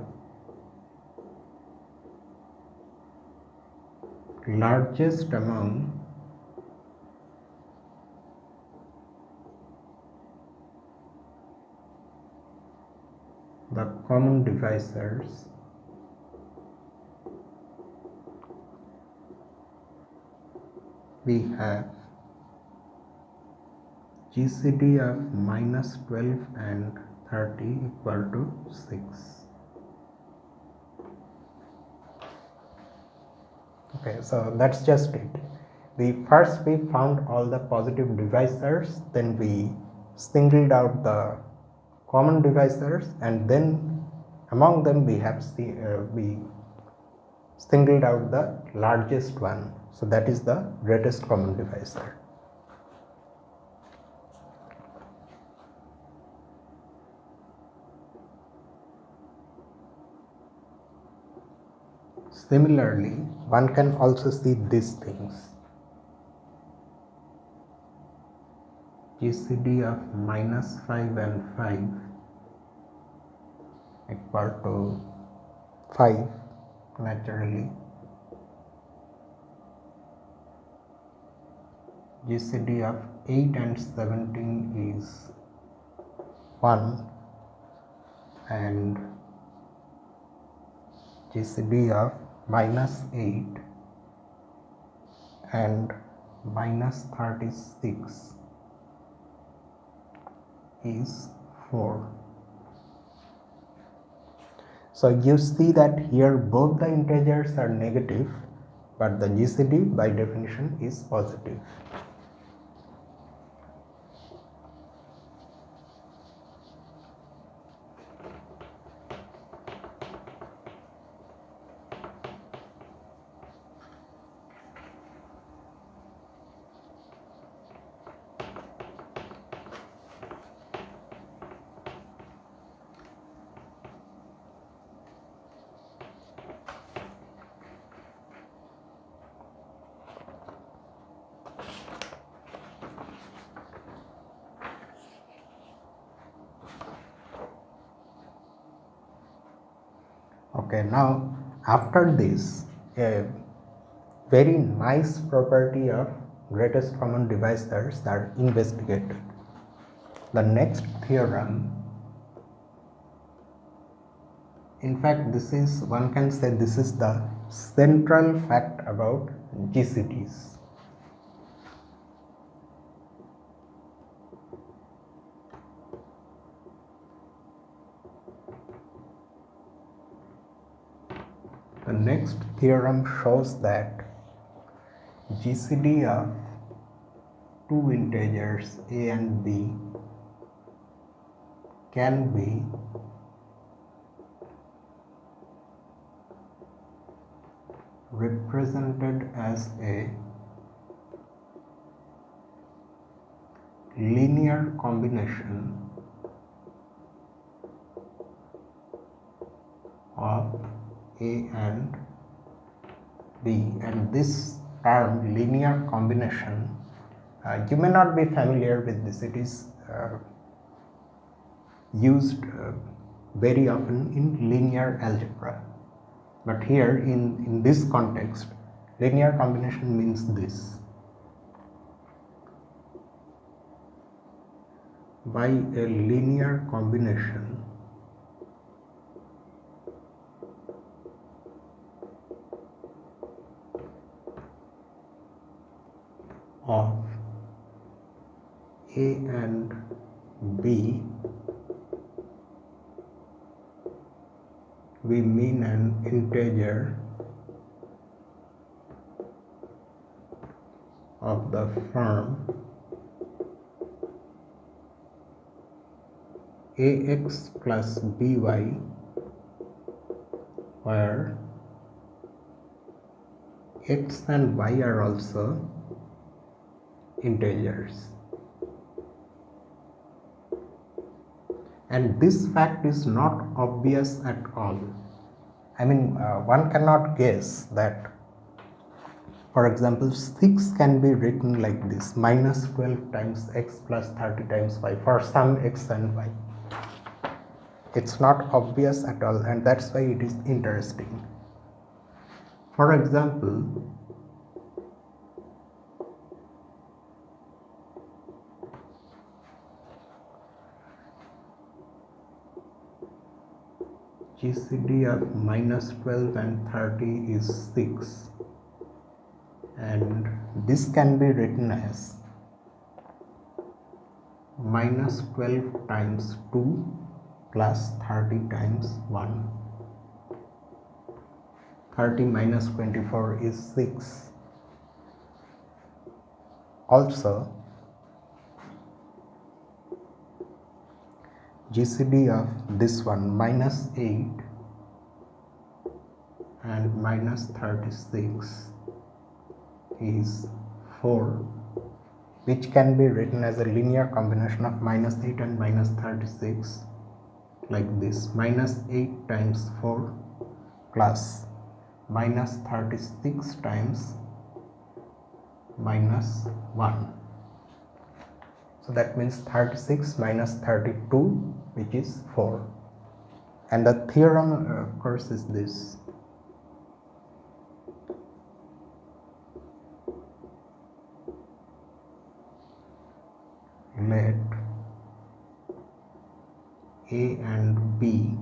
largest among the common divisors, we have GCD of minus 12 and 30 equal to 6. Okay, so that's just it. We found all the positive divisors, then we singled out the common divisors, and then among them we singled out the largest one. So that is the greatest common divisor. Similarly, one can also see these things. GCD of minus 5 and 5 equal to 5 naturally. GCD of 8 and 17 is 1, and GCD of minus 8 and minus 36 is 4. So you see that here both the integers are negative, but the GCD by definition is positive. Okay, now after this, a very nice property of greatest common divisors are investigated. The next theorem, in fact this is, one can say this is the central fact about GCDs. The next theorem shows that GCD of two integers a and b can be represented as a linear combination of A and B, and this term linear combination, you may not be familiar with this. It is used very often in linear algebra, but here in this context, linear combination means this: by a linear combination of A and B, we mean an integer of the form ax plus by, where x and y are also integers. And this fact is not obvious at all. I mean, one cannot guess that, for example, 6 can be written like this: minus 12 times x plus 30 times y for some x and y. It's not obvious at all, and that's why it is interesting. For example, GCD of minus 12 and 30 is 6, and this can be written as minus 12 times 2 plus 30 times 1. 30 minus 24 is 6. Also, GCD of this one, minus 8 and minus 36, is 4, which can be written as a linear combination of minus 8 and minus 36 like this: minus 8 times 4 plus minus 36 times minus 1. So that means 36 minus 32, which is 4. And the theorem, of course, is this: let A and B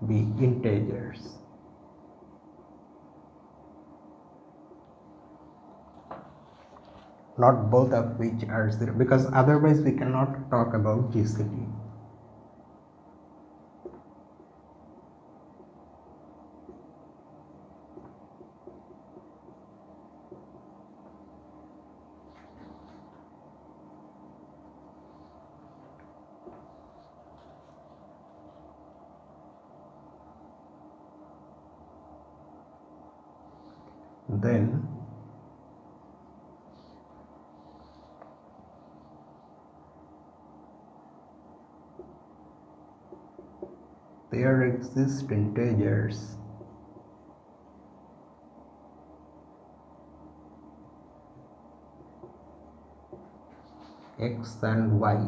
be integers. Not both of which are 0, because otherwise we cannot talk about GCD. Then there exist integers x and y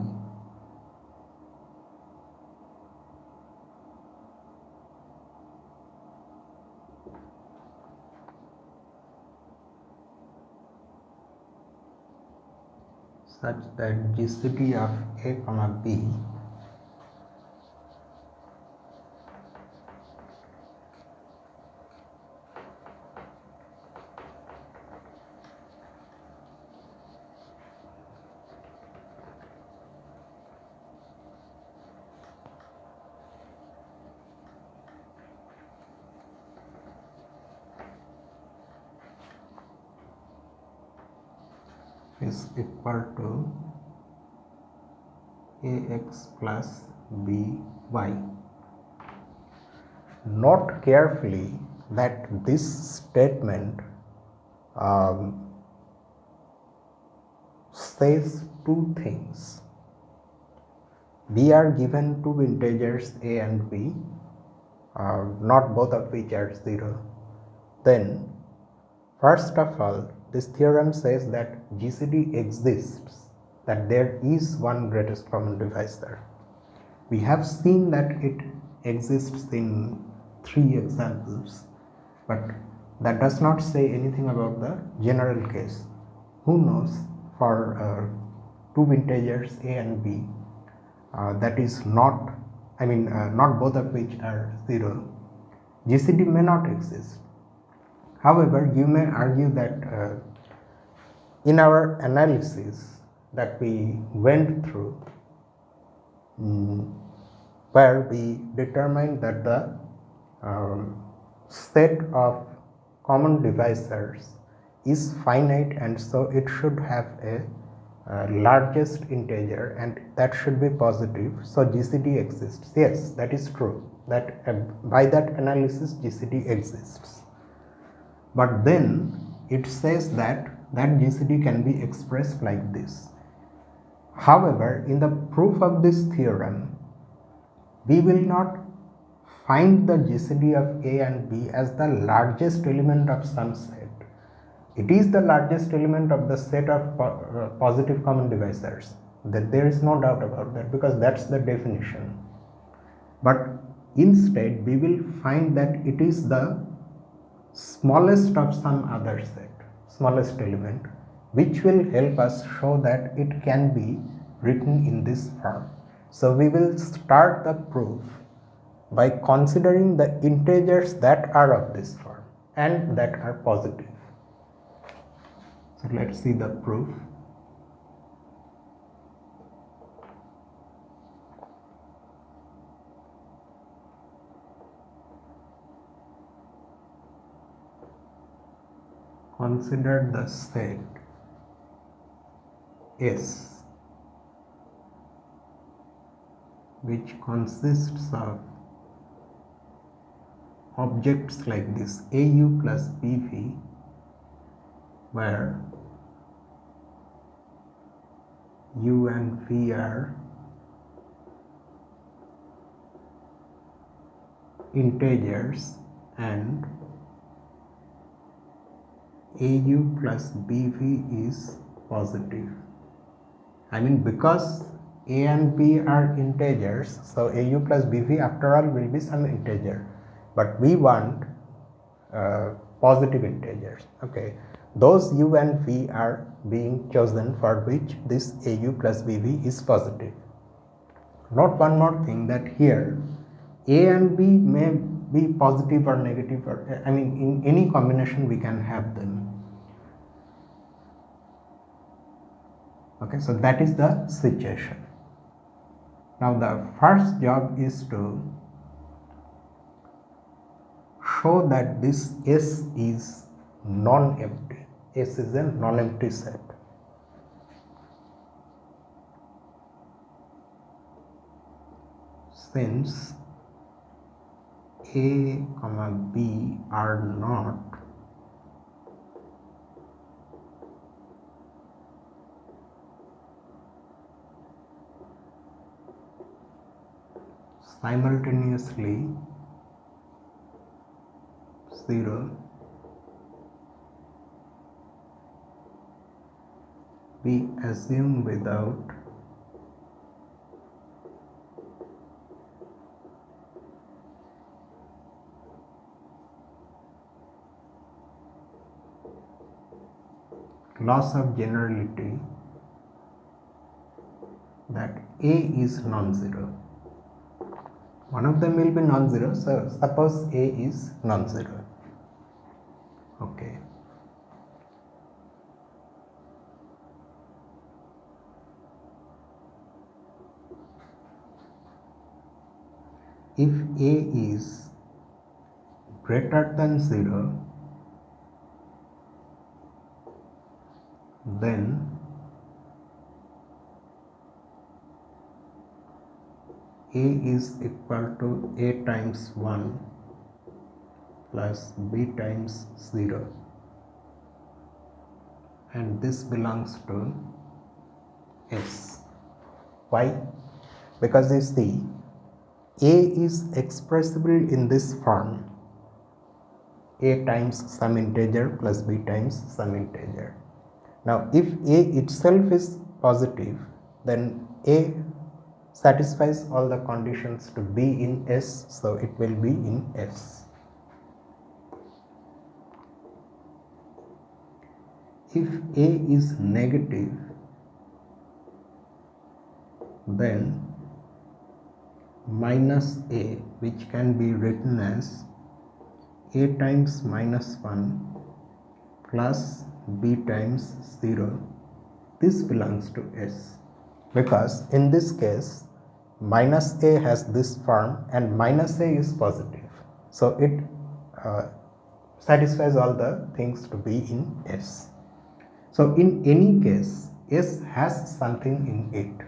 such that GCD of A comma B is equal to ax plus by. Note carefully that this statement says two things. We are given two integers a and b, not both of which are 0. Then, first of all, this theorem says that GCD exists, that there is one greatest common divisor. We have seen that it exists in 3 examples, but that does not say anything about the general case. Who knows, for two integers a and b, that is not, not both of which are 0, GCD may not exist. However, you may argue that in our analysis that we went through, where we determined that the set of common divisors is finite, and so it should have a largest integer and that should be positive, so GCD exists. Yes, that is true, that by that analysis GCD exists. But then it says that GCD can be expressed like this. However, in the proof of this theorem, we will not find the GCD of a and b as the largest element of some set. It is the largest element of the set of positive common divisors. That there is no doubt about that, because that's the definition. But instead, we will find that it is the smallest of some other set, smallest element, which will help us show that it can be written in this form. So we will start the proof by considering the integers that are of this form and that are positive. So let's see the proof. Consider the set S, which consists of objects like this AU plus BV, where U and V are integers and AU plus BV is positive. Because A and B are integers, so AU plus BV after all will be some integer, but we want positive integers. Okay, those U and V are being chosen for which this AU plus BV is positive. Note one more thing, that here A and B may be positive or negative, or in any combination we can have them. Okay, so that is the situation. Now the first job is to show that this S is non-empty. S is a non-empty set. Since A, B are not simultaneously 0, we assume without loss of generality that A is non-zero. One of them will be non-zero, so suppose A is non-zero. Okay. If A is greater than 0, then A is equal to A times 1 plus b times 0, and this belongs to S. Why? Because you see, A is expressible in this form, A times some integer plus B times some integer. Now if A itself is positive, then A satisfies all the conditions to be in S, so it will be in S. If A is negative, then minus A, which can be written as A times minus 1 plus B times 0, this belongs to S, because in this case minus A has this form and minus A is positive, so it satisfies all the things to be in S. So in any case, S has something in it.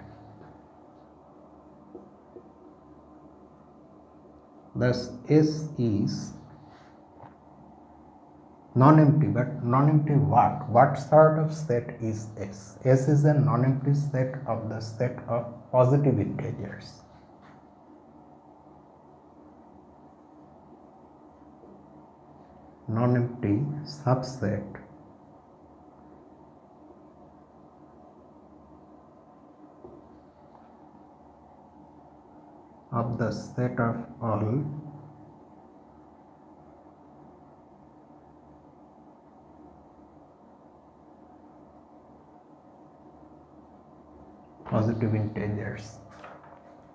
Thus S is non-empty, but non-empty what? What sort of set is S? S is a non-empty set of the set of positive integers. Non-empty subset of the set of all positive integers.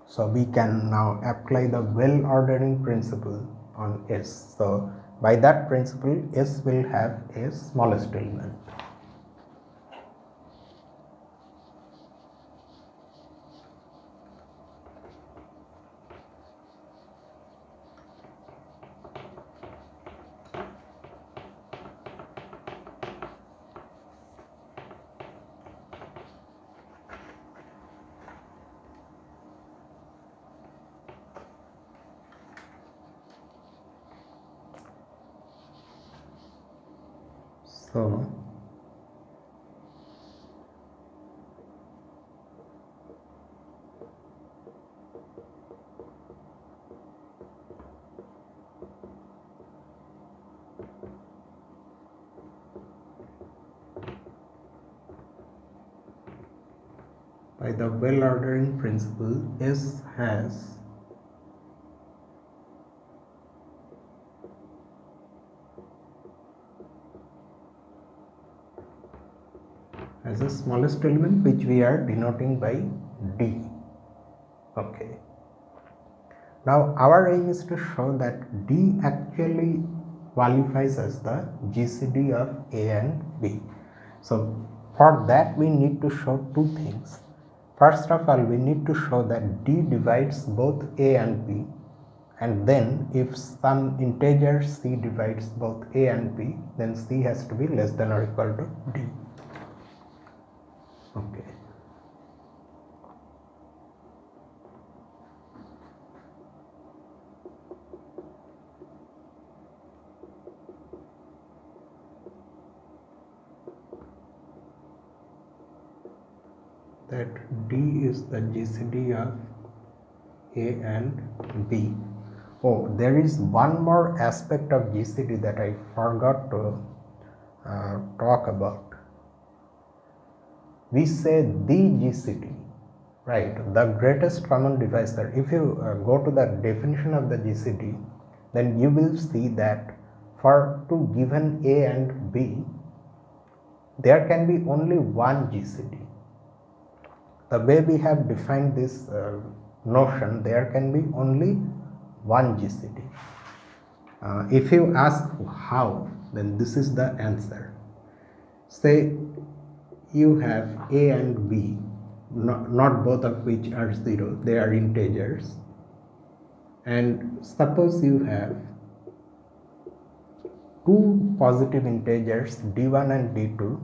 So we can now apply the well ordering principle on S. So by that principle, S will have a smallest element. So by the well ordering principle, S has the smallest element, which we are denoting by D. Okay. Now our aim is to show that D actually qualifies as the GCD of A and B. So for that we need to show two things. First of all, we need to show that D divides both A and B, and then if some integer C divides both A and B, then C has to be less than or equal to D. Okay. That D is the GCD of A and B. Oh, there is one more aspect of GCD that I forgot to talk about. We say the GCD, right? The greatest common divisor. If you go to the definition of the GCD, then you will see that for two given A and B, there can be only one GCD. The way we have defined this notion, there can be only one GCD. If you ask how, then this is the answer. Say you have A and B, not both of which are 0, they are integers, and suppose you have two positive integers d1 and d2,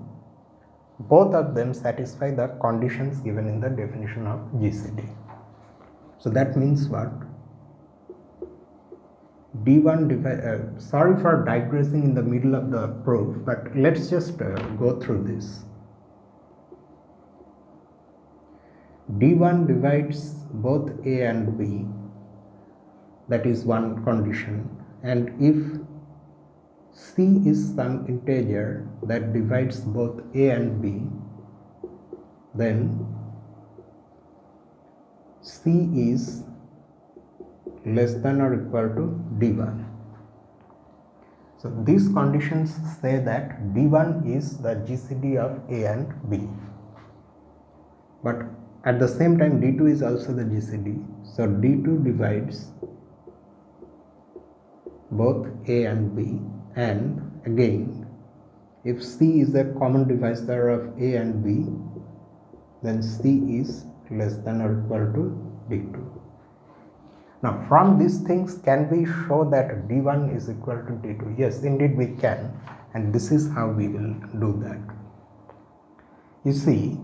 both of them satisfy the conditions given in the definition of GCD. So that means what? d1 sorry for digressing in the middle of the proof, but let's just go through this. d1 divides both a and b, that is one condition, and if c is some integer that divides both a and b, then c is less than or equal to d1. So these conditions say that d1 is the GCD of a and b, but at the same time d2 is also the GCD, so d2 divides both a and b, and again if c is a common divisor of a and b, then c is less than or equal to d2. Now from these things, can we show that d1 is equal to d2? Yes, indeed we can, and this is how we will do that. You see,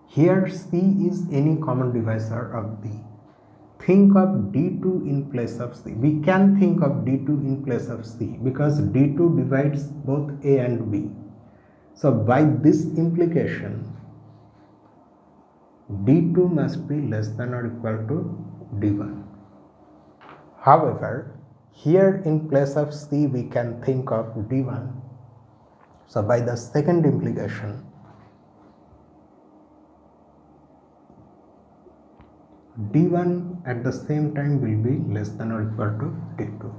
here c is any common divisor of b. Think of d2 in place of c. We can think of d2 in place of c because d2 divides both a and b. So by this implication, d2 must be less than or equal to d1. However, here in place of c we can think of d1. So by the second implication, d1 at the same time will be less than or equal to d2.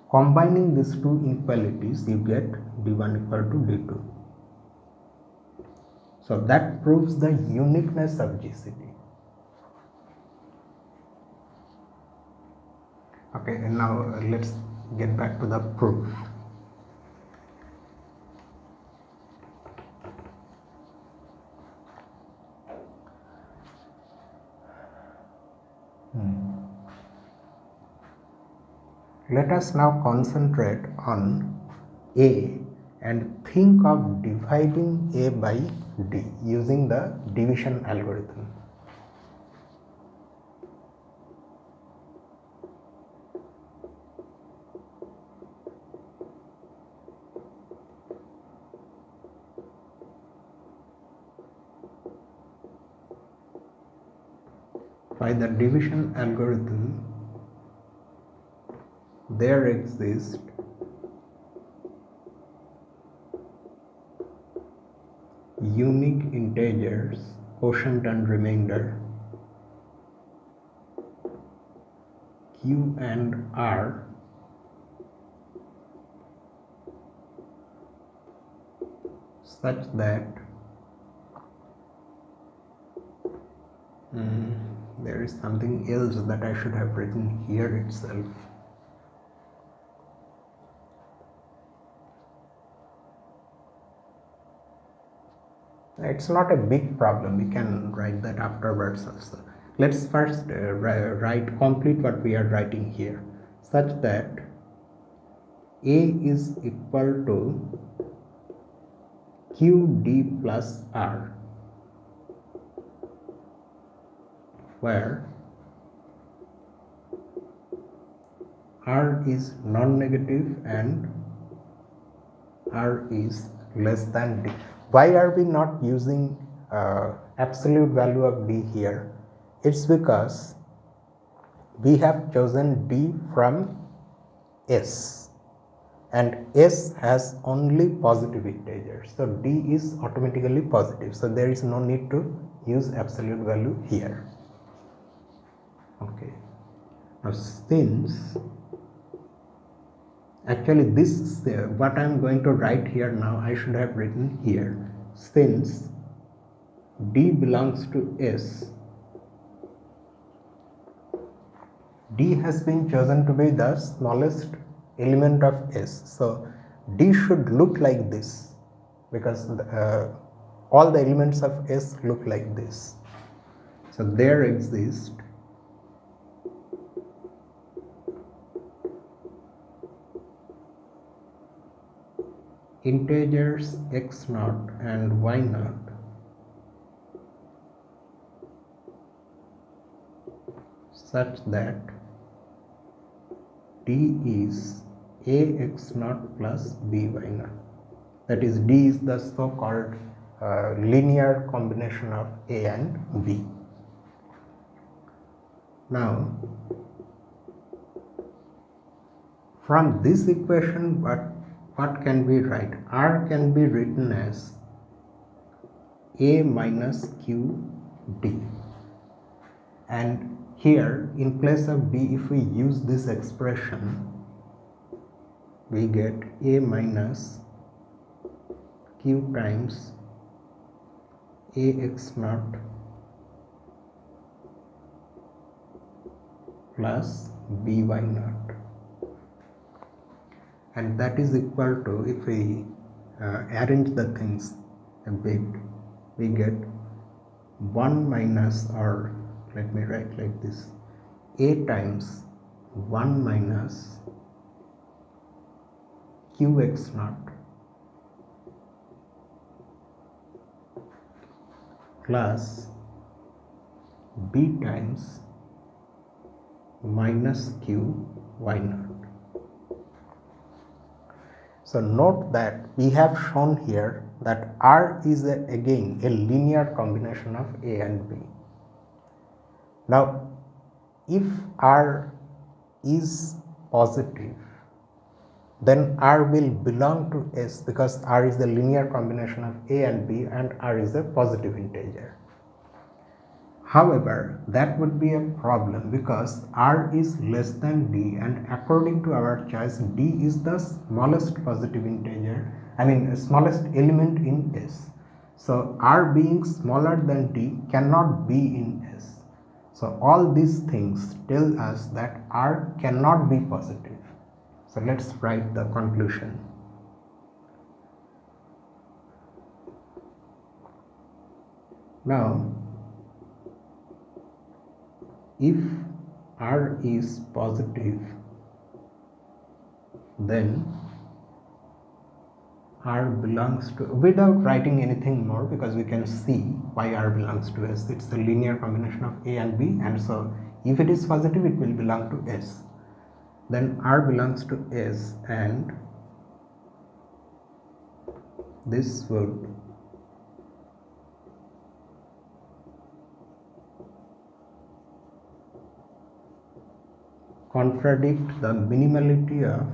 Combining these two inequalities, you get d1 equal to d2. So that proves the uniqueness of GCD. Okay, and now let's get back to the proof. Let us now concentrate on A and think of dividing A by D using the division algorithm. By the division algorithm, there exist unique integers, quotient and remainder, Q and R, such that there is something else that I should have written here itself. It's not a big problem, we can write that afterwards also. Let's first write complete what we are writing here, such that A is equal to QD plus R, where R is non-negative and R is less than D. Why are we not using absolute value of D here? It's because we have chosen D from S, and S has only positive integers, so D is automatically positive, so there is no need to use absolute value here. Okay, now since actually this is what I am going to write here now, I should have written here, since D belongs to S, D has been chosen to be the smallest element of S, so D should look like this because all the elements of S look like this. So there exists integers x0 and y0 such that D is ax naught plus by naught. That is, D is the so-called linear combination of A and B. Now, from this equation, what can we write? R can be written as A minus Q D. And here, in place of D, if we use this expression, we get A minus Q times Ax naught plus By naught, and that is equal to, if we arrange the things a bit, we get 1 minus, or let me write like this, A times 1 minus Qx naught plus B times minus Q y naught. So note that we have shown here that R is again a linear combination of A and B. Now, if R is positive, then R will belong to S, because R is the linear combination of A and B and R is a positive integer. However, that would be a problem because R is less than D, and according to our choice, D is the smallest positive integer, smallest element in S. So R being smaller than D cannot be in S. So all these things tell us that R cannot be positive. So let's write the conclusion. Now, if R is positive, then R belongs to, without writing anything more, because we can see why R belongs to S. It's the linear combination of A and B, and so if it is positive, it will belong to S. Then R belongs to S, and this would contradict the minimality of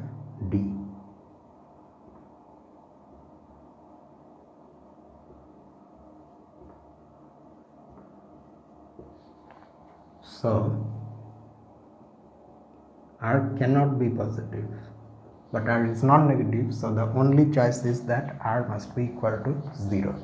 D. So R cannot be positive, but R is non-negative, so the only choice is that R must be equal to 0.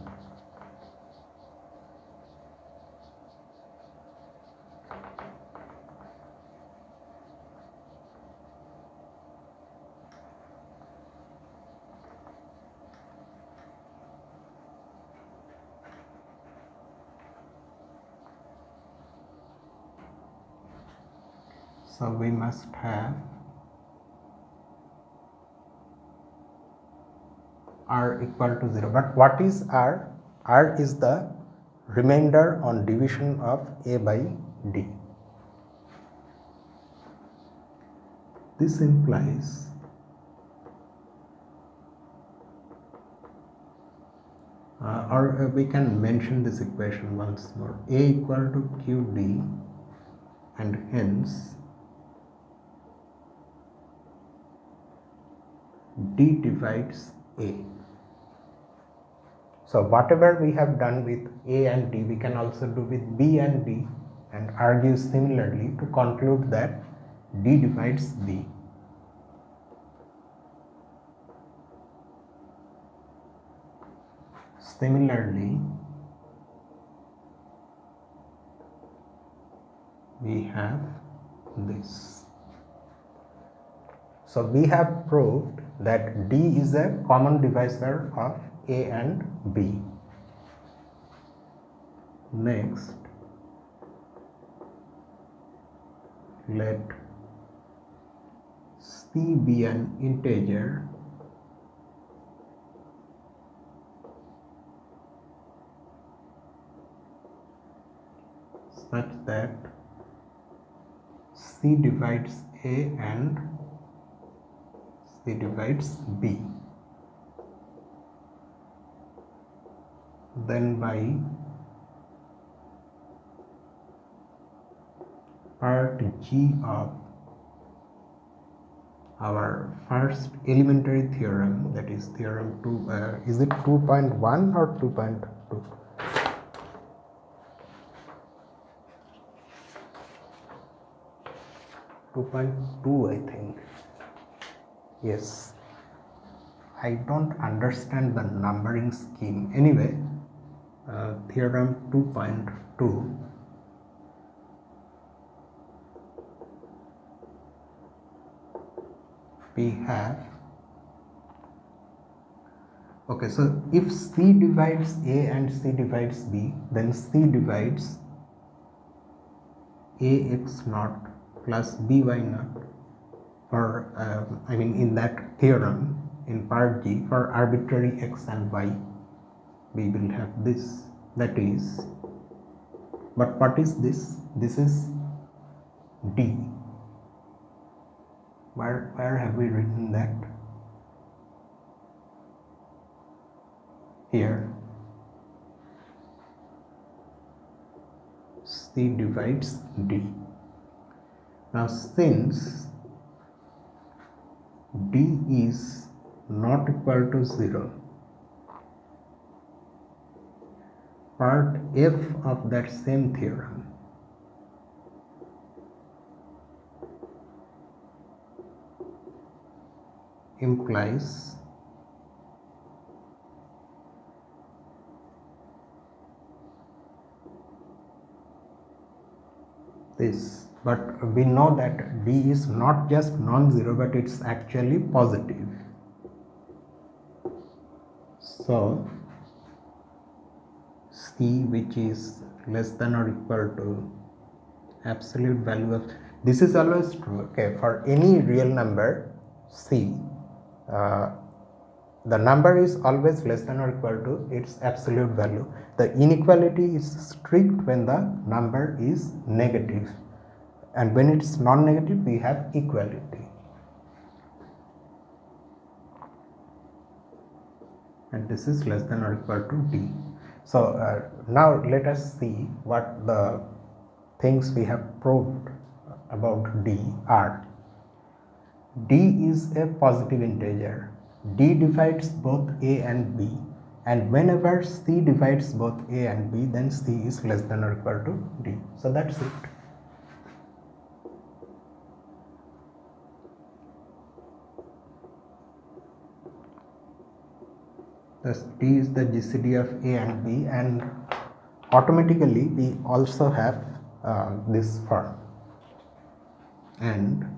So we must have R equal to 0. But what is R? R is the remainder on division of A by D. This implies or we can mention this equation once more. A equal to QD, and hence D divides A. So whatever we have done with A and D, we can also do with B and D, and argue similarly to conclude that D divides B. Similarly, we have this. So we have proved that D is a common divisor of A and B. Next, let C be an integer such that C divides A and C divides B, then by part G of our first elementary theorem, that is theorem 2, is it 2.1 or 2.2? 2.2, I think. Yes, I don't understand the numbering scheme. Anyway, theorem 2.2, we have, okay, so if C divides A and C divides B, then C divides AX naught plus BY naught for, in that theorem in part G, for arbitrary X and Y, we will have this, that is, but what is this? This is D. Where have we written that? Here. C divides D. Now since D is not equal to 0, part F of that same theorem implies this, but we know that D is not just non-zero, but it's actually positive. So C, which is less than or equal to absolute value of, this is always true, okay, for any real number C, the number is always less than or equal to its absolute value. The inequality is strict when the number is negative, and when it's non-negative we have equality. And this is less than or equal to D. So now let us see what the things we have proved about D are. D is a positive integer. D divides both A and B, and whenever C divides both A and B, then C is less than or equal to D. So that's it. Thus D is the GCD of A and B, and automatically we also have this form. And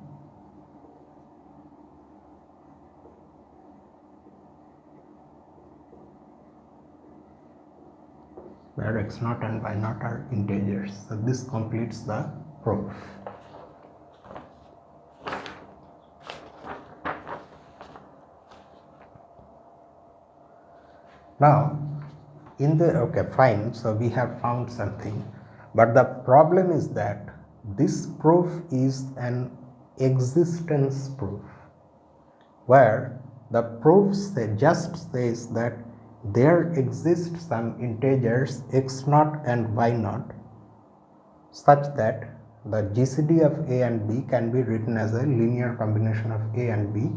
where x naught and y naught are integers. So this completes the proof. Now in the, okay, fine, so we have found something, but the problem is that this proof is an existence proof, where the proof just says that there exist some integers x naught and y naught such that the GCD of A and B can be written as a linear combination of A and B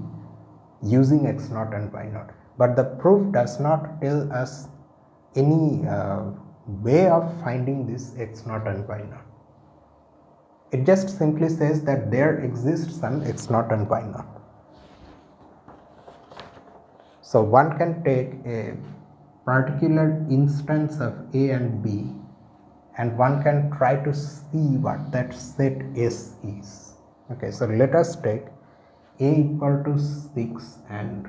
using x naught and y naught. But the proof does not tell us any way of finding this x naught and y naught. It just simply says that there exists some x naught and y naught. So one can take a particular instance of A and B, and one can try to see what that set S is. Okay, so let us take A equal to 6 and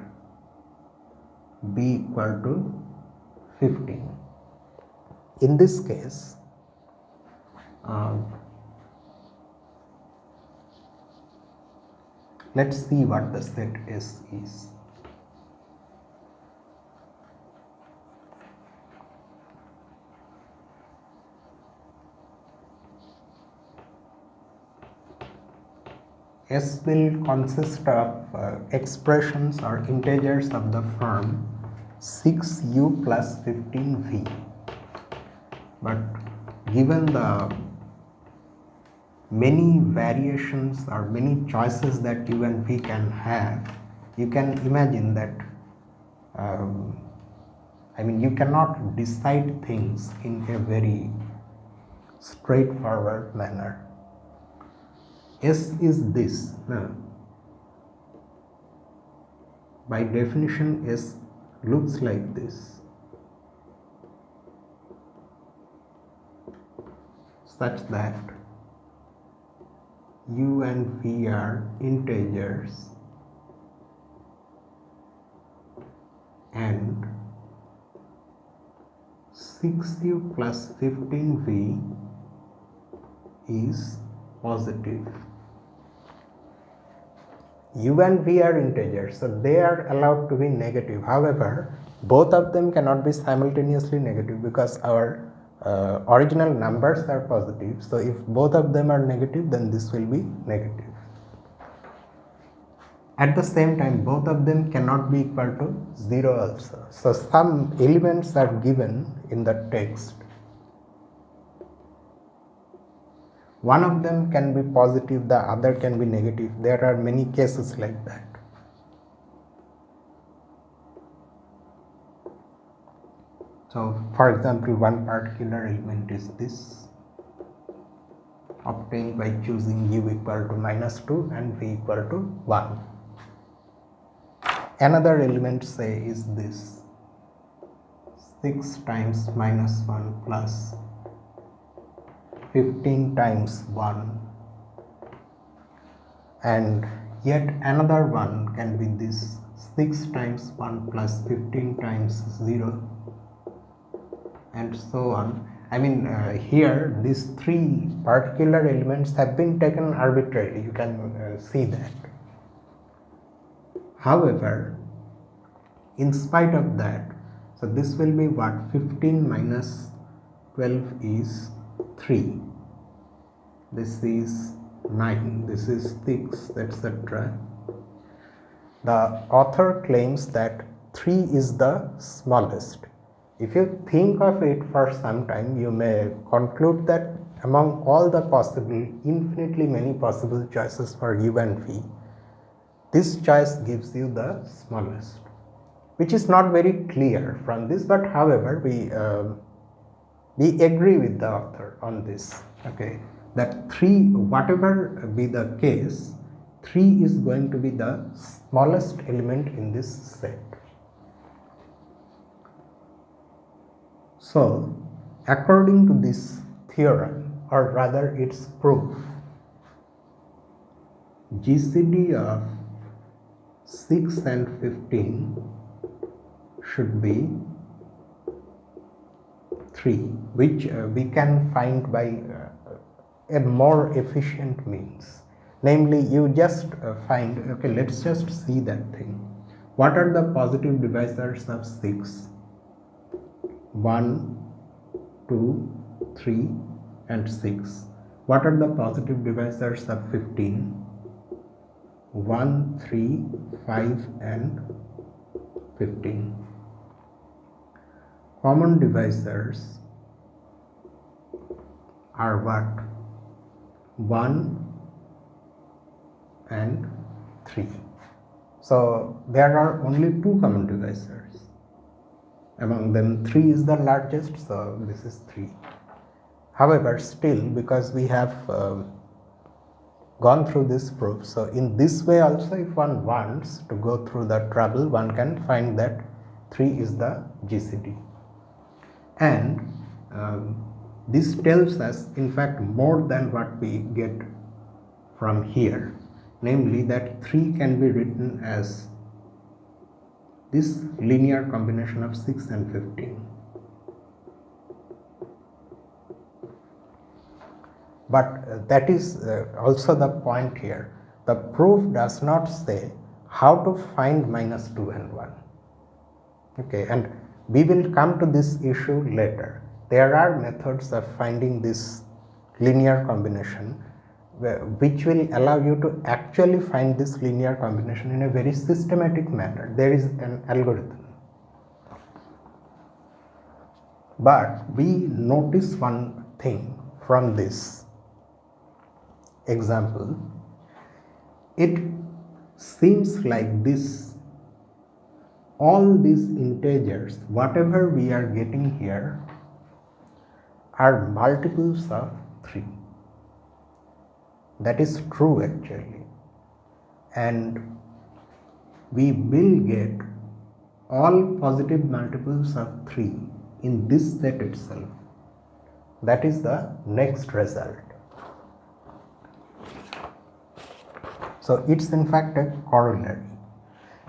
B equal to 15. In this case, let's see what the set S is. S will consist of expressions or integers of the form 6u plus 15v, but given the many variations or many choices that u and v can have, you can imagine that you cannot decide things in a very straightforward manner. S is this. Now, by definition, S looks like this, such that u and v are integers and 6u plus 15v is positive. U and v are integers, so they are allowed to be negative. However, both of them cannot be simultaneously negative because our original numbers are positive. So if both of them are negative, then this will be negative. At the same time, both of them cannot be equal to 0 also. So some elements are given in the text. One of them can be positive, the other can be negative. There are many cases like that. So, for example, one particular element is this, obtained by choosing u equal to -2 and v equal to 1. Another element, say, is this, 6 times -1 plus 15 times 1, and yet another one can be this, 6 times 1 plus 15 times 0, and so on. Here these three particular elements have been taken arbitrarily, you can see that. However, in spite of that, so this will be what, 15 minus 12 is 3, this is 9, this is 6, etc. The author claims that 3 is the smallest. If you think of it for some time, you may conclude that among all the possible, infinitely many possible choices for u and v, this choice gives you the smallest, which is not very clear from this, but however, we agree with the author on this, okay, that 3, whatever be the case, 3 is going to be the smallest element in this set. So, according to this theorem, or rather its proof, GCD of 6 and 15 should be 3, which we can find by a more efficient means. Namely, you just find, okay, let's just see that thing. What are the positive divisors of 6? 1, 2, 3 and 6. What are the positive divisors of 15? 1, 3, 5 and 15. Common divisors are what? 1 and 3. So there are only 2 common divisors. Among them 3 is the largest, so this is 3. However, still, because we have gone through this proof, so in this way also, if one wants to go through the trouble, one can find that 3 is the GCD. And this tells us, in fact, more than what we get from here, namely that 3 can be written as this linear combination of 6 and 15. But that is also the point here. The proof does not say how to find -2 and 1. Okay, and we will come to this issue later. There are methods of finding this linear combination, which will allow you to actually find this linear combination in a very systematic manner. There is an algorithm. But we notice one thing from this example. It seems like this, all these integers, whatever we are getting here, are multiples of 3. That is true actually. And we will get all positive multiples of 3 in this set itself. That is the next result. So it's in fact a corollary,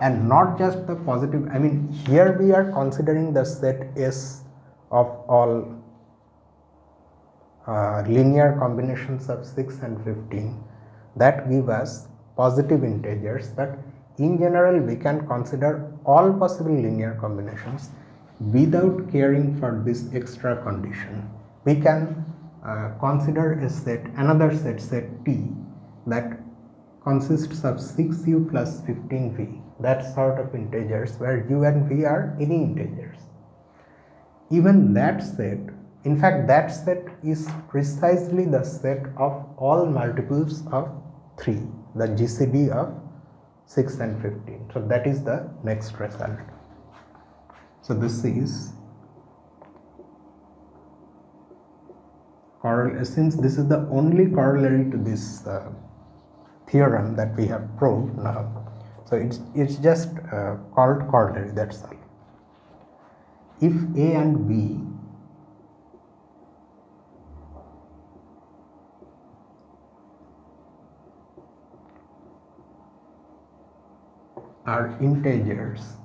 and not just the positive. I mean, here we are considering the set S of all linear combinations of 6 and 15 that give us positive integers, but in general we can consider all possible linear combinations without caring for this extra condition. We can consider a set, another set, set T, that consists of 6u plus 15v, that sort of integers where u and v are any integers. Even that set, in fact that set is precisely the set of all multiples of 3, the GCD of 6 and 15. So that is the next result. So this is since this is the only corollary to this theorem that we have proved now, so it's just called corollary, that's all. If A and B are integers,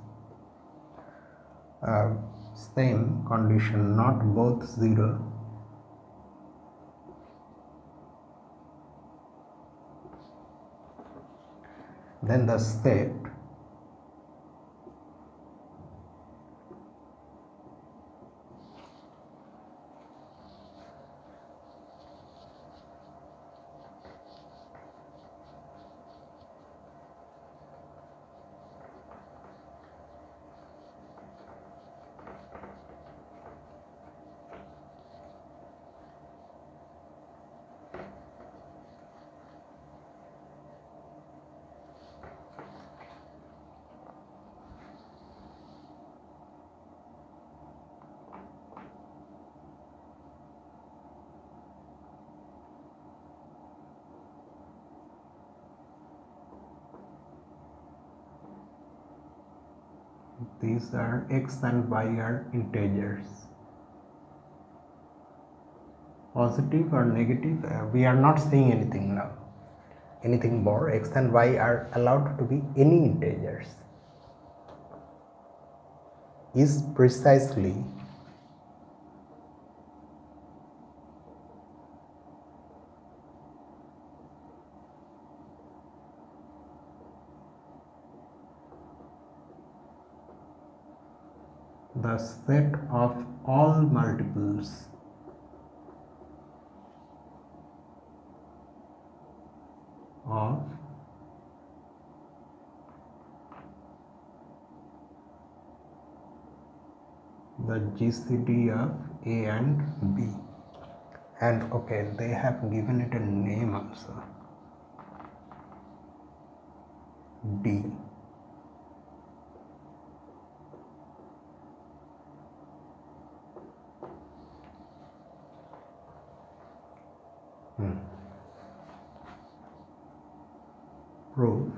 same condition, not both 0, then the set these are x and y are integers, positive or negative, we are not saying anything now, anything more. X and y are allowed to be any integers, is precisely the set of all multiples of the GCD of A and B. And okay, they have given it a name also, D. Proof.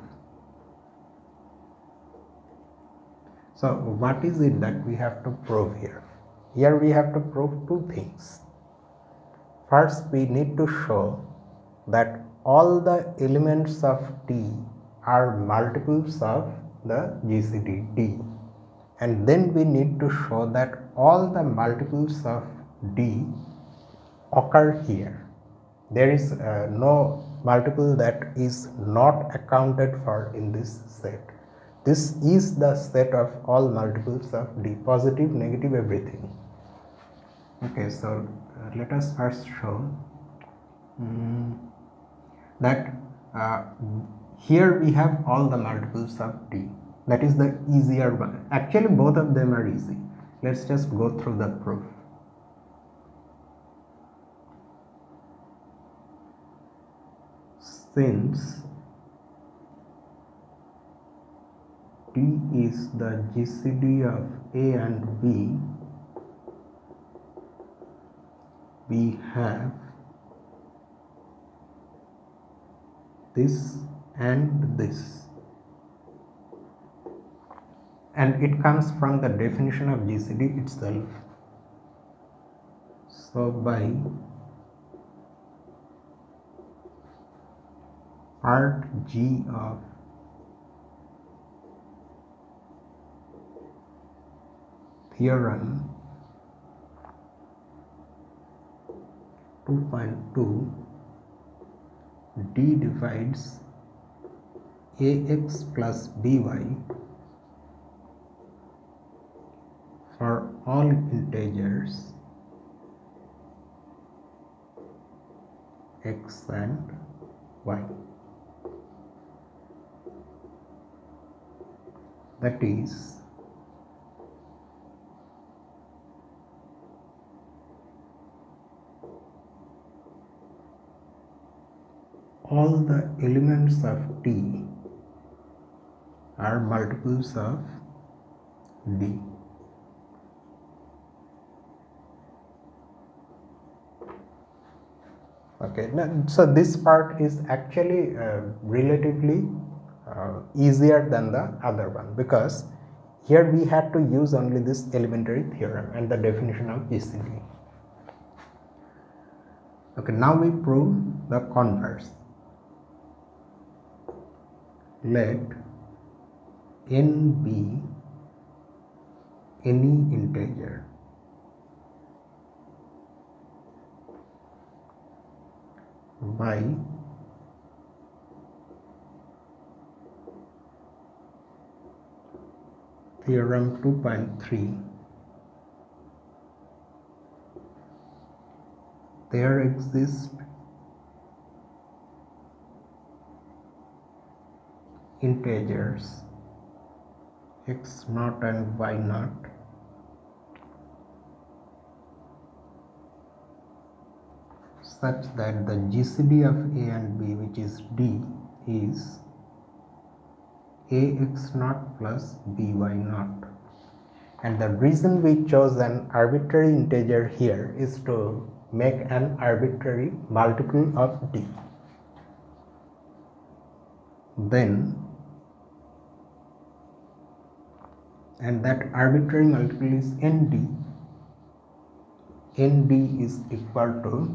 So what is it that we have to prove here? Here we have to prove two things. First, we need to show that all the elements of T are multiples of the GCD D, and then we need to show that all the multiples of D occur here. There is no multiple that is not accounted for in this set. This is the set of all multiples of D, positive, negative, everything. Okay, so let us first show that uh, here we have all the multiples of D. That is the easier one. Actually both of them are easy. Let's just go through the proof. Since D is the GCD of A and B, we have this and this, and it comes from the definition of GCD itself. So by part G of theorem 2.2, D divides AX plus BY for all integers X and Y. That is, all the elements of T are multiples of D. Okay, so this part is actually relatively easier than the other one, because here we had to use only this elementary theorem and the definition of GCD. Okay, now we prove the converse. Let n be any integer by theorem 2.3. There exist integers x naught and y naught such that the GCD of A and B, which is D, is ax naught plus by naught. And the reason we chose an arbitrary integer here is to make an arbitrary multiple of D. Then, and that arbitrary multiple is nd. nd is equal to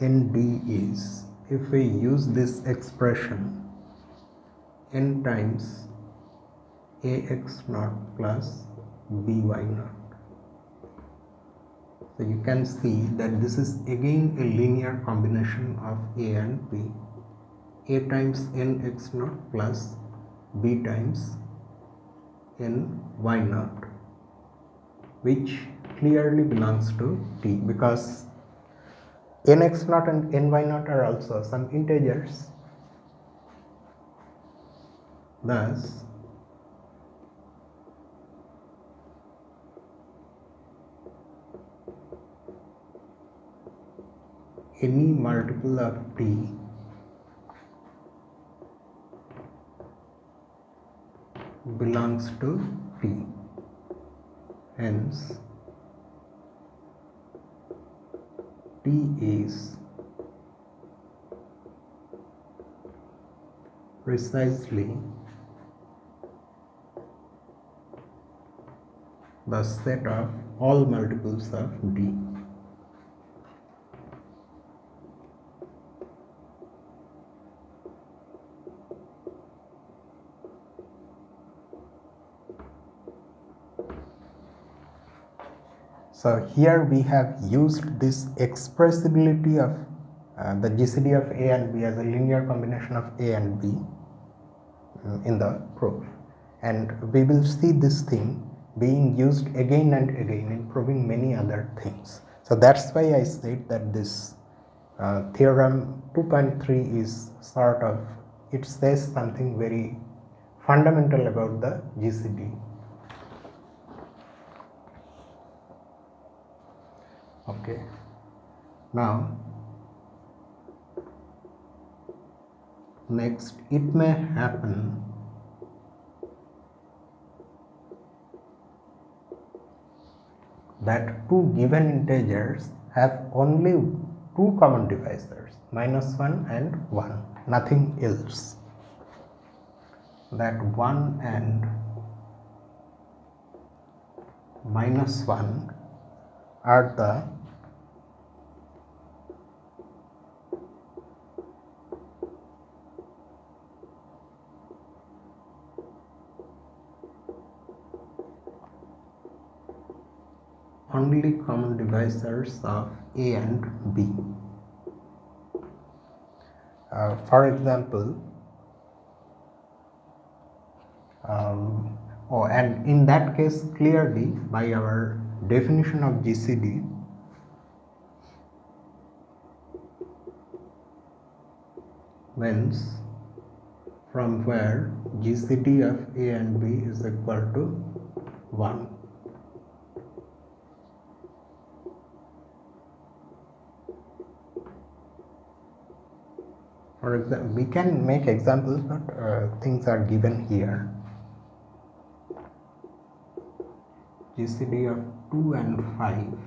nd is, if we use this expression, n times ax naught plus by naught. So you can see that this is again a linear combination of a and b. A times nx naught plus b times ny naught, which clearly belongs to t, because nx naught and ny naught are also some integers. Thus, any multiple of t belongs to t. Hence, t is precisely the set of all multiples of D. So here we have used this expressibility of the GCD of A and B as a linear combination of A and B in the proof, and we will see this thing being used again and again in proving many other things. So that's why I said that this theorem 2.3 is sort of, it says something very fundamental about the GCD. Okay, now next, it may happen that two given integers have only two common divisors, -1 and 1, nothing else. That 1 and -1 are the only common divisors of A and B. For example, and in that case, clearly by our definition of GCD, means from where GCD of A and B is equal to 1. For example, we can make examples, but things are given here. GCD of 2 and 5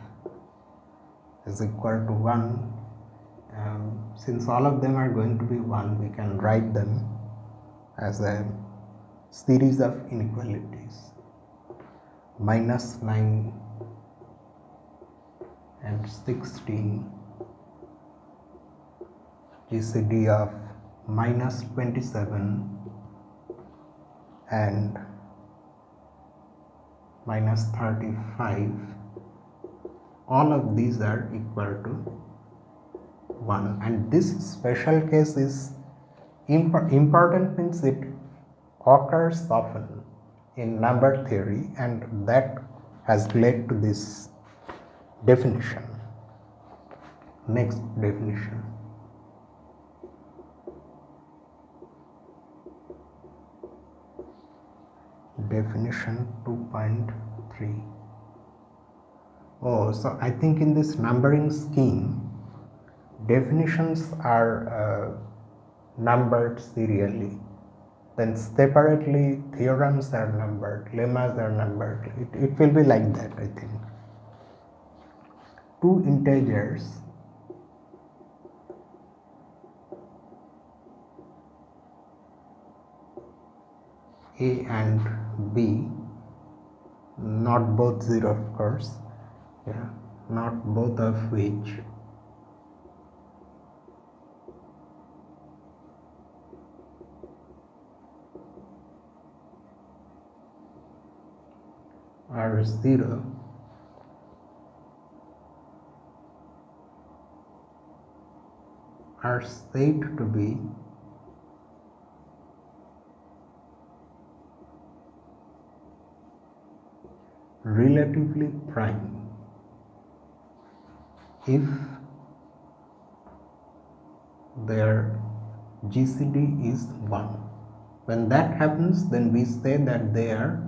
is equal to 1. Since all of them are going to be 1, we can write them as a series of inequalities. -9 and 16, GCD of -27 and -35, all of these are equal to 1, and this special case is important, means it occurs often in number theory, and that has led to this definition. Next definition. Definition 2.3. So I think in this numbering scheme, definitions are numbered serially, then separately theorems are numbered, lemmas are numbered. It will be like that, I think. Two integers A and B, not both 0 of course, not both of which are 0, are said to be relatively prime if their GCD is 1. When that happens, then we say that they are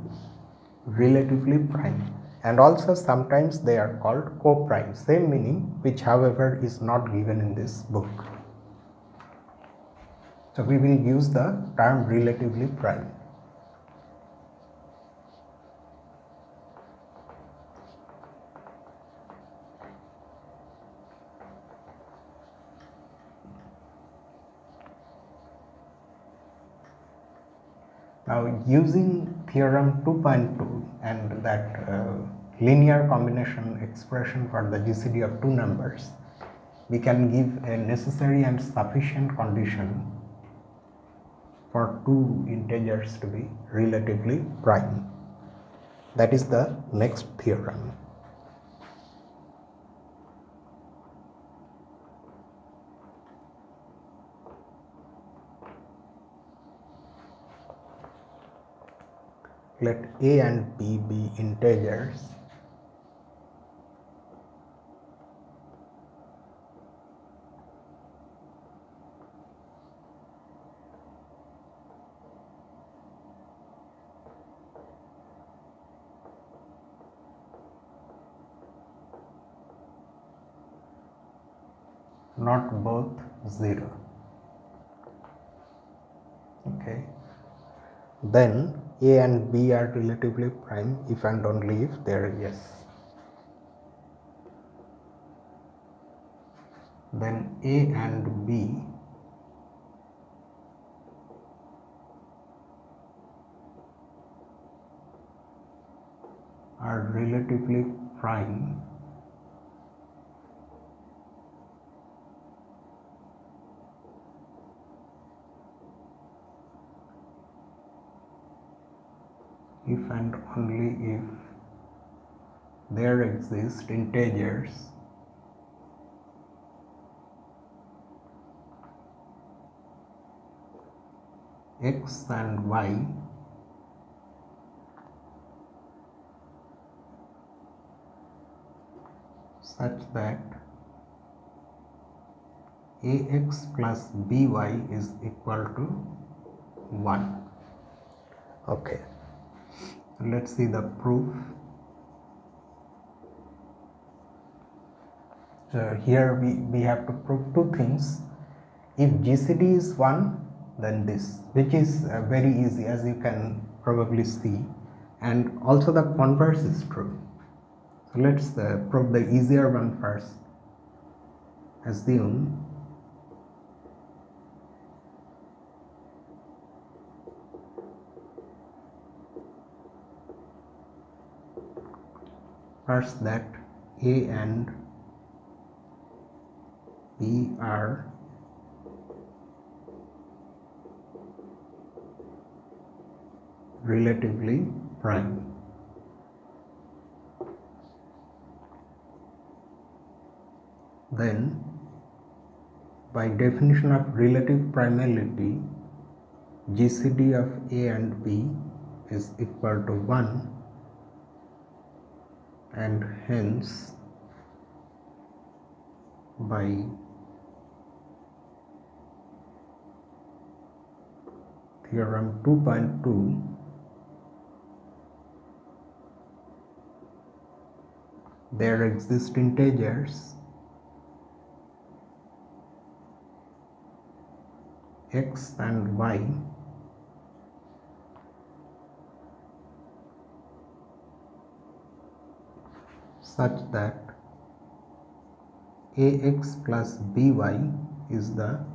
relatively prime, and also sometimes they are called co-prime, same meaning, which however is not given in this book. So we will use the term relatively prime. Now, using theorem 2.2 and that linear combination expression for the GCD of two numbers, we can give a necessary and sufficient condition for two integers to be relatively prime. That is the next theorem. Let a and b be integers not both 0. Okay, then a and b are relatively prime if and only if they are yes. Then a and b are relatively prime if and only if there exist integers x and y such that ax plus by is equal to 1. Okay, let's see the proof. So here we have to prove two things. If GCD is 1, then this, which is very easy, as you can probably see, and also the converse is true. So let's prove the easier one first. Assume first that a and b are relatively prime. Then, by definition of relative primality, GCD of a and b is equal to 1, and hence by Theorem 2.2 there exist integers x and y such that ax plus by is the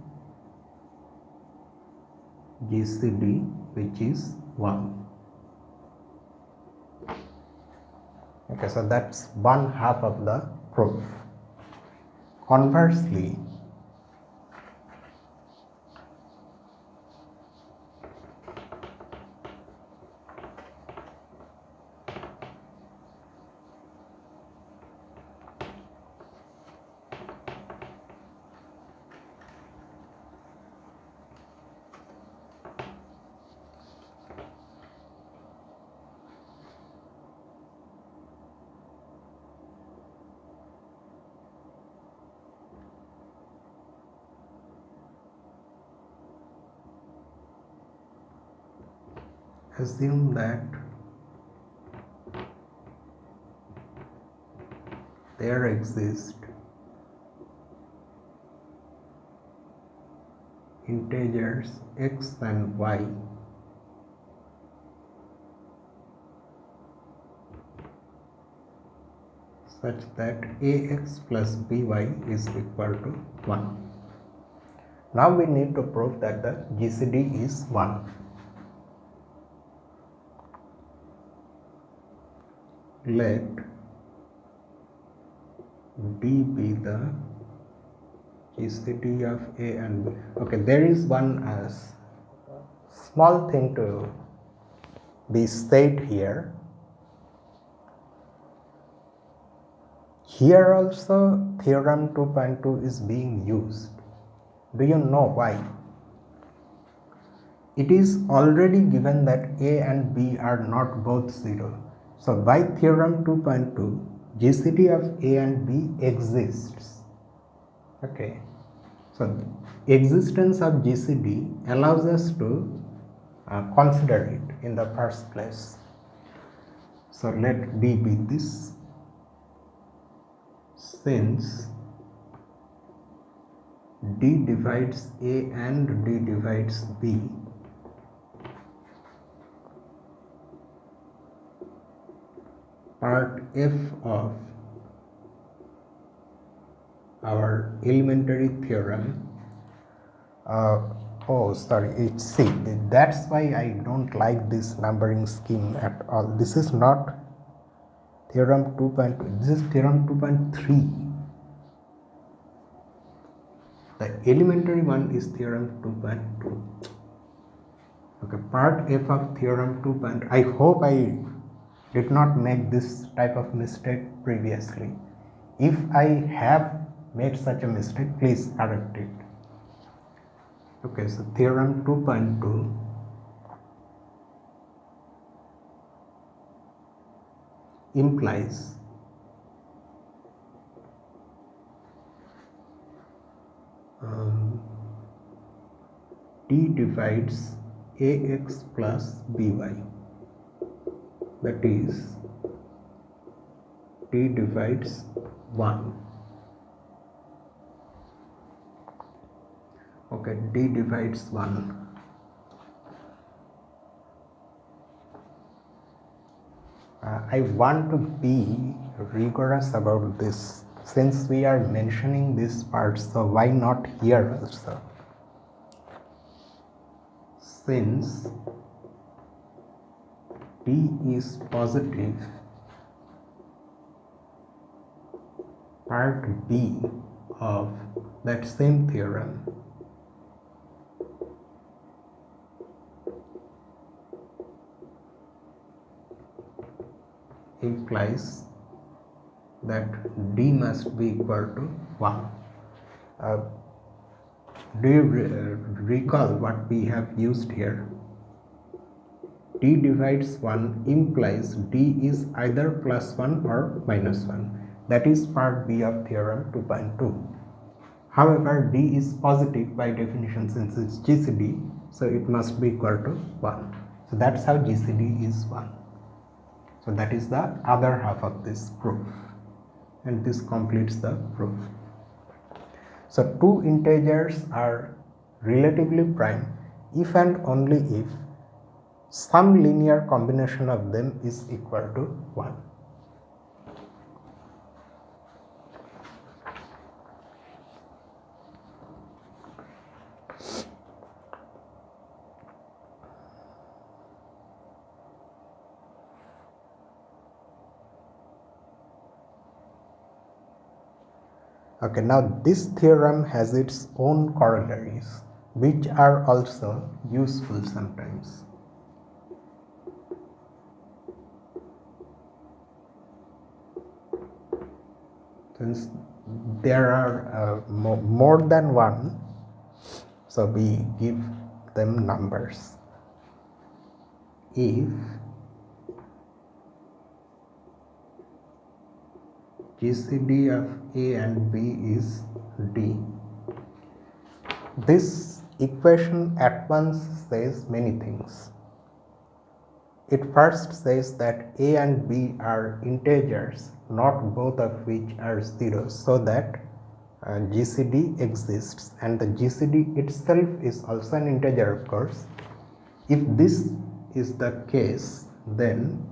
GCD, which is 1. Okay, so that's one half of the proof. Conversely, assume that there exist integers x and y such that ax plus by is equal to 1. Now we need to prove that the GCD is 1. Let D be the GCD of A and B. Okay, there is one small thing to be said here. Here also Theorem 2.2 is being used. Do you know why? it is already given that A and B are not both 0. So by theorem 2.2, GCD of A and B exists. Okay. So existence of GCD allows us to consider it in the first place. So let D be this. Since D divides A and D divides B, part F of our elementary theorem, it's C. That's why I don't like this numbering scheme at all. This is not theorem 2.2, this is theorem 2.3. The elementary one is theorem 2.2. Okay, part F of theorem 2.2. I hope I did not make this type of mistake previously. If I have made such a mistake, please correct it. Okay, so theorem 2.2 implies D divides AX plus BY, that is D divides 1. Okay, D divides 1. I want to be rigorous about this since we are mentioning this part, so why not here also? Since D is positive, part B of that same theorem implies that D must be equal to 1. Do you recall what we have used here? D divides 1 implies D is either plus 1 or minus 1. That is part B of theorem 2.2. However, D is positive by definition since it's GCD, so it must be equal to 1. So that's how GCD is 1. So that is the other half of this proof, and this completes the proof. So two integers are relatively prime if and only if some linear combination of them is equal to 1. Okay, now this theorem has its own corollaries, which are also useful sometimes. Since there are more than one, so we give them numbers. If GCD of A and B is D, this equation at once says many things. It first says that A and B are integers, not both of which are 0, so that GCD exists, and the GCD itself is also an integer, of course. If this is the case, then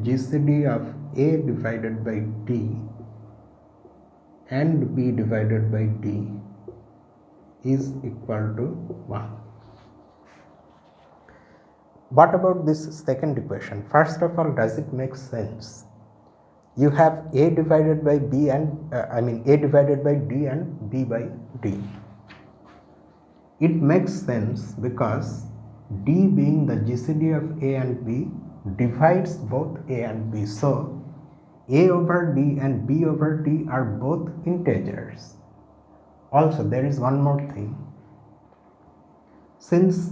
GCD of A divided by D and B divided by D is equal to 1. What about this second equation? First of all, does it make sense? You have A divided by B and A divided by D and B by D. It makes sense because D being the GCD of A and B divides both A and B. So A over D and B over D are both integers. Also, there is one more thing. Since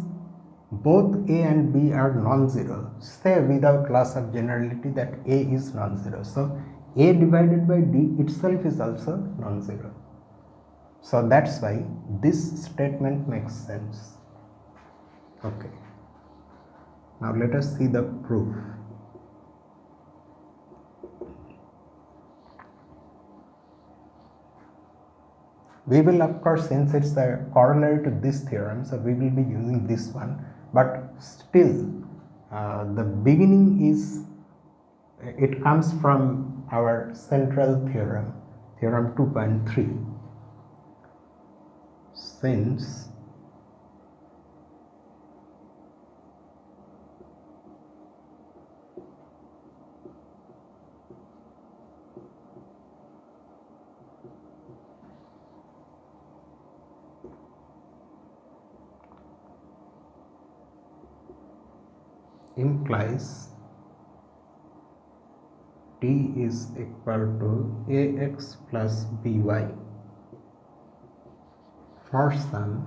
both A and B are non-zero, say without loss of generality that A is non-zero. So A divided by D itself is also non-zero. So that's why this statement makes sense. Okay. Now let us see the proof. We will, of course, since it's a corollary to this theorem, so we will be using this one, but still the beginning is, it comes from our central theorem, theorem 2.3. Since implies t is equal to ax plus by for some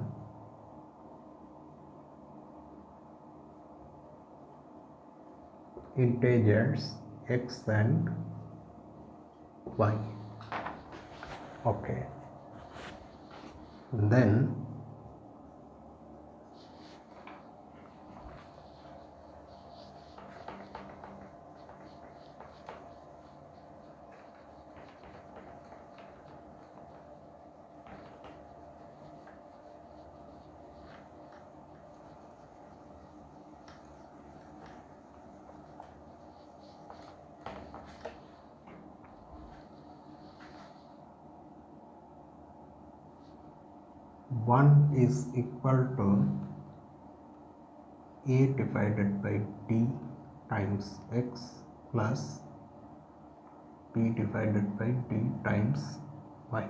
integers x and y. Okay, then one is equal to a divided by d times x plus b divided by d times y.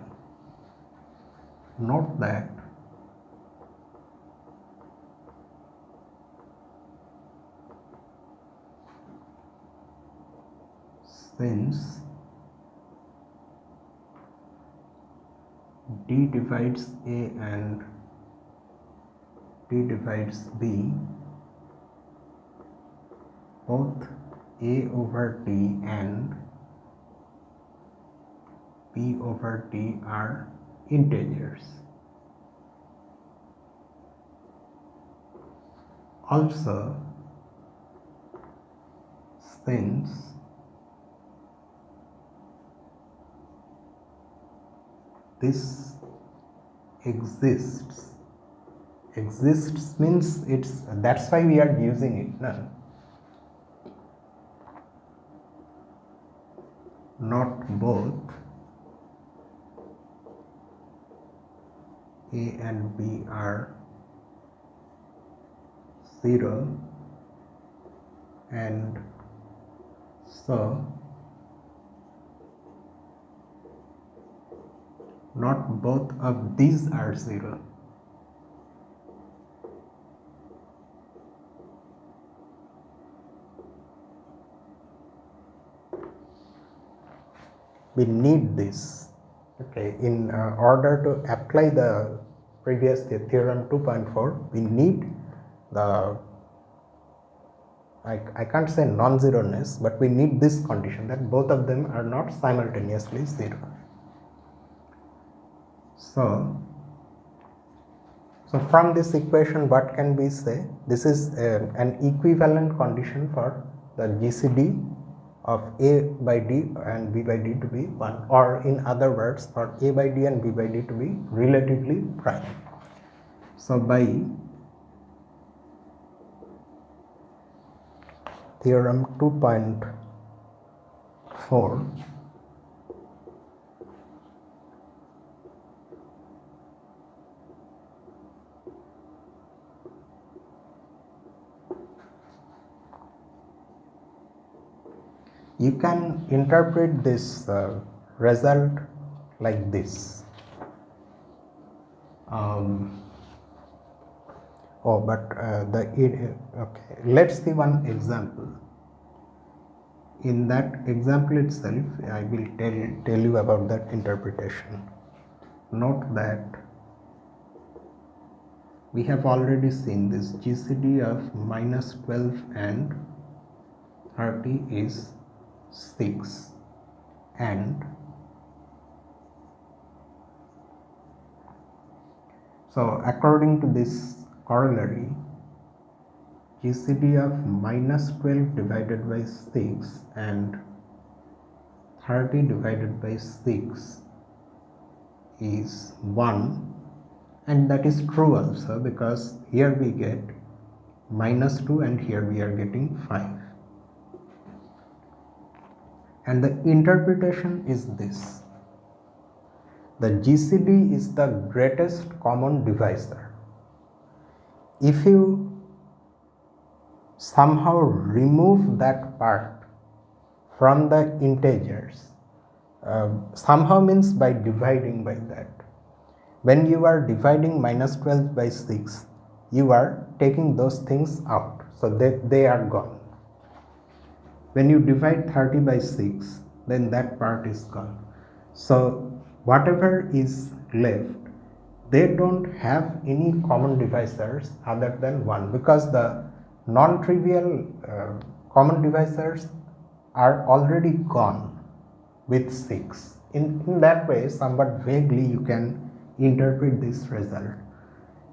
Note that since d divides a and d divides b, both a over d and b over d are integers. Also, since this exists means it's, that's why we are using it, no? Not both a and b are 0, and so not both of these are 0. We need this, okay, in order to apply the previous theorem 2.4. we need the, I can't say non-zeroness, but we need this condition that both of them are not simultaneously 0. So from this equation, what can we say? This is an equivalent condition for the GCD of a by d and b by d to be 1, or in other words, for a by d and b by d to be relatively prime. So by theorem 2.4, you can interpret this result like this. Okay, let's see one example. In that example itself, I will tell you about that interpretation. note that we have already seen this GCD of minus 12 and 30 is 6, and so according to this corollary, GCD of minus 12 divided by 6 and 30 divided by 6 is 1, and that is true also, because here we get minus 2 and here we are getting 5. And the interpretation is this: the GCD is the greatest common divisor. If you somehow remove that part from the integers, somehow means by dividing by that. When you are dividing minus 12 by 6, you are taking those things out, so they are gone. When you divide 30 by 6, then that part is gone. So whatever is left, they don't have any common divisors other than 1, because the non-trivial common divisors are already gone with 6. In that way, somewhat vaguely, you can interpret this result,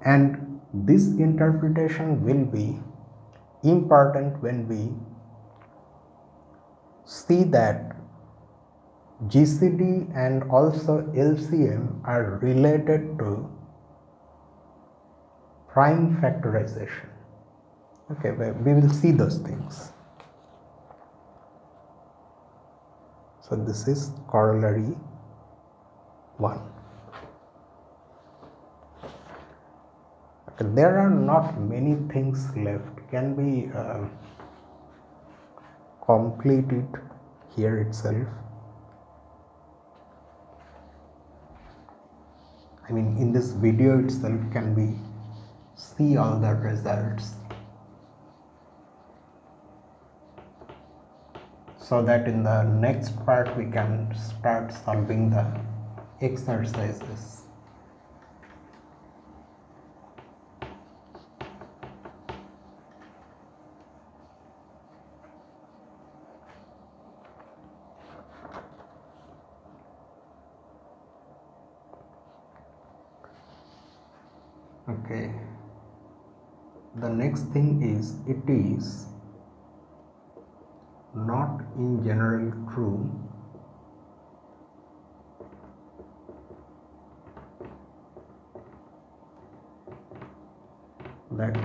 and this interpretation will be important when we see that GCD and also LCM are related to prime factorization. Okay, we will see those things. So this is corollary 1. Okay, there are not many things left. Can we complete it here itself? I mean, in this video itself, can we see all the results, so that in the next part we can start solving the exercises. Okay, the next thing is, it is not in general true that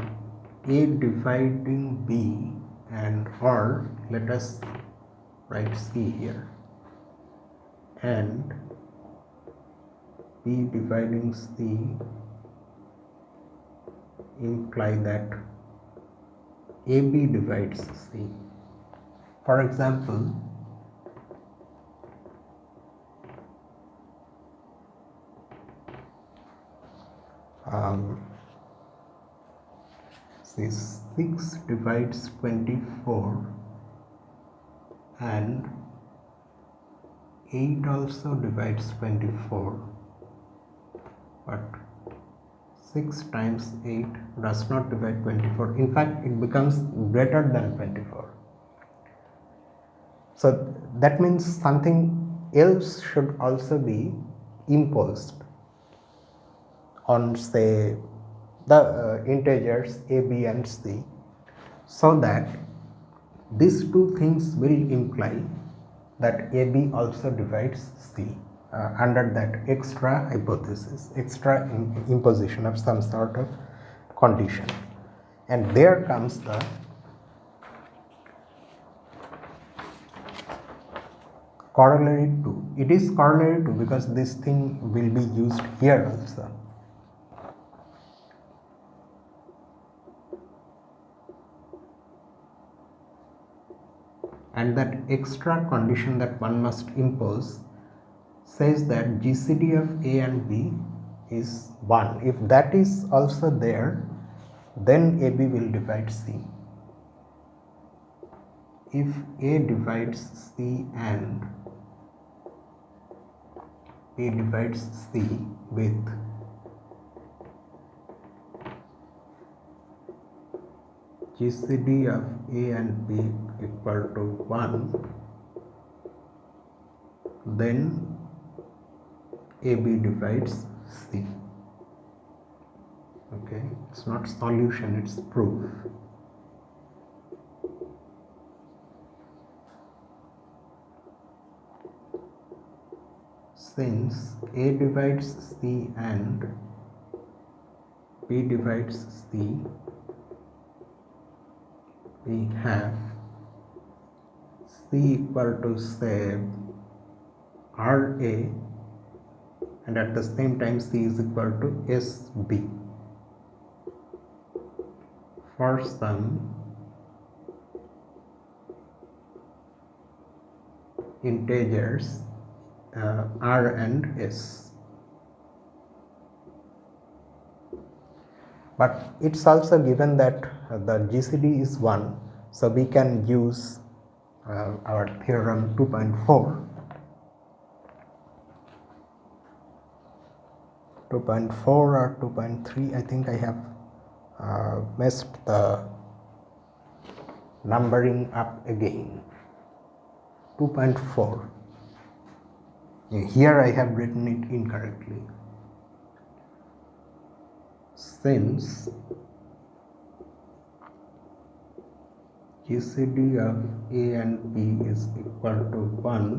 A dividing B, and or let us write C here, and B dividing C imply that AB divides C. For example, say 6 divides 24 and 8 also divides 24, but 6 times 8 does not divide 24. In fact, it becomes greater than 24. So that means something else should also be imposed on, say, the integers a, b and c, so that these two things will imply that AB also divides C under that extra hypothesis, extra imposition of some sort of condition. And there comes the corollary 2. It is corollary 2 because this thing will be used here also. And that extra condition that one must impose says that GCD of A and B is 1. If that is also there, then AB will divide C. If A divides C and A divides C with GCD of A and B equal to 1, then AB divides C. Okay, it's not solution, it's proof. Since A divides C and B divides C, we have C equal to say RA, and at the same time C is equal to SB for some integers R and S. But it's also given that the GCD is 1, so we can use our theorem 2.4. 2.4 or 2.3, I think I have messed the numbering up again. 2.4. Here I have written it incorrectly. Since GCD of A and B is equal to 1,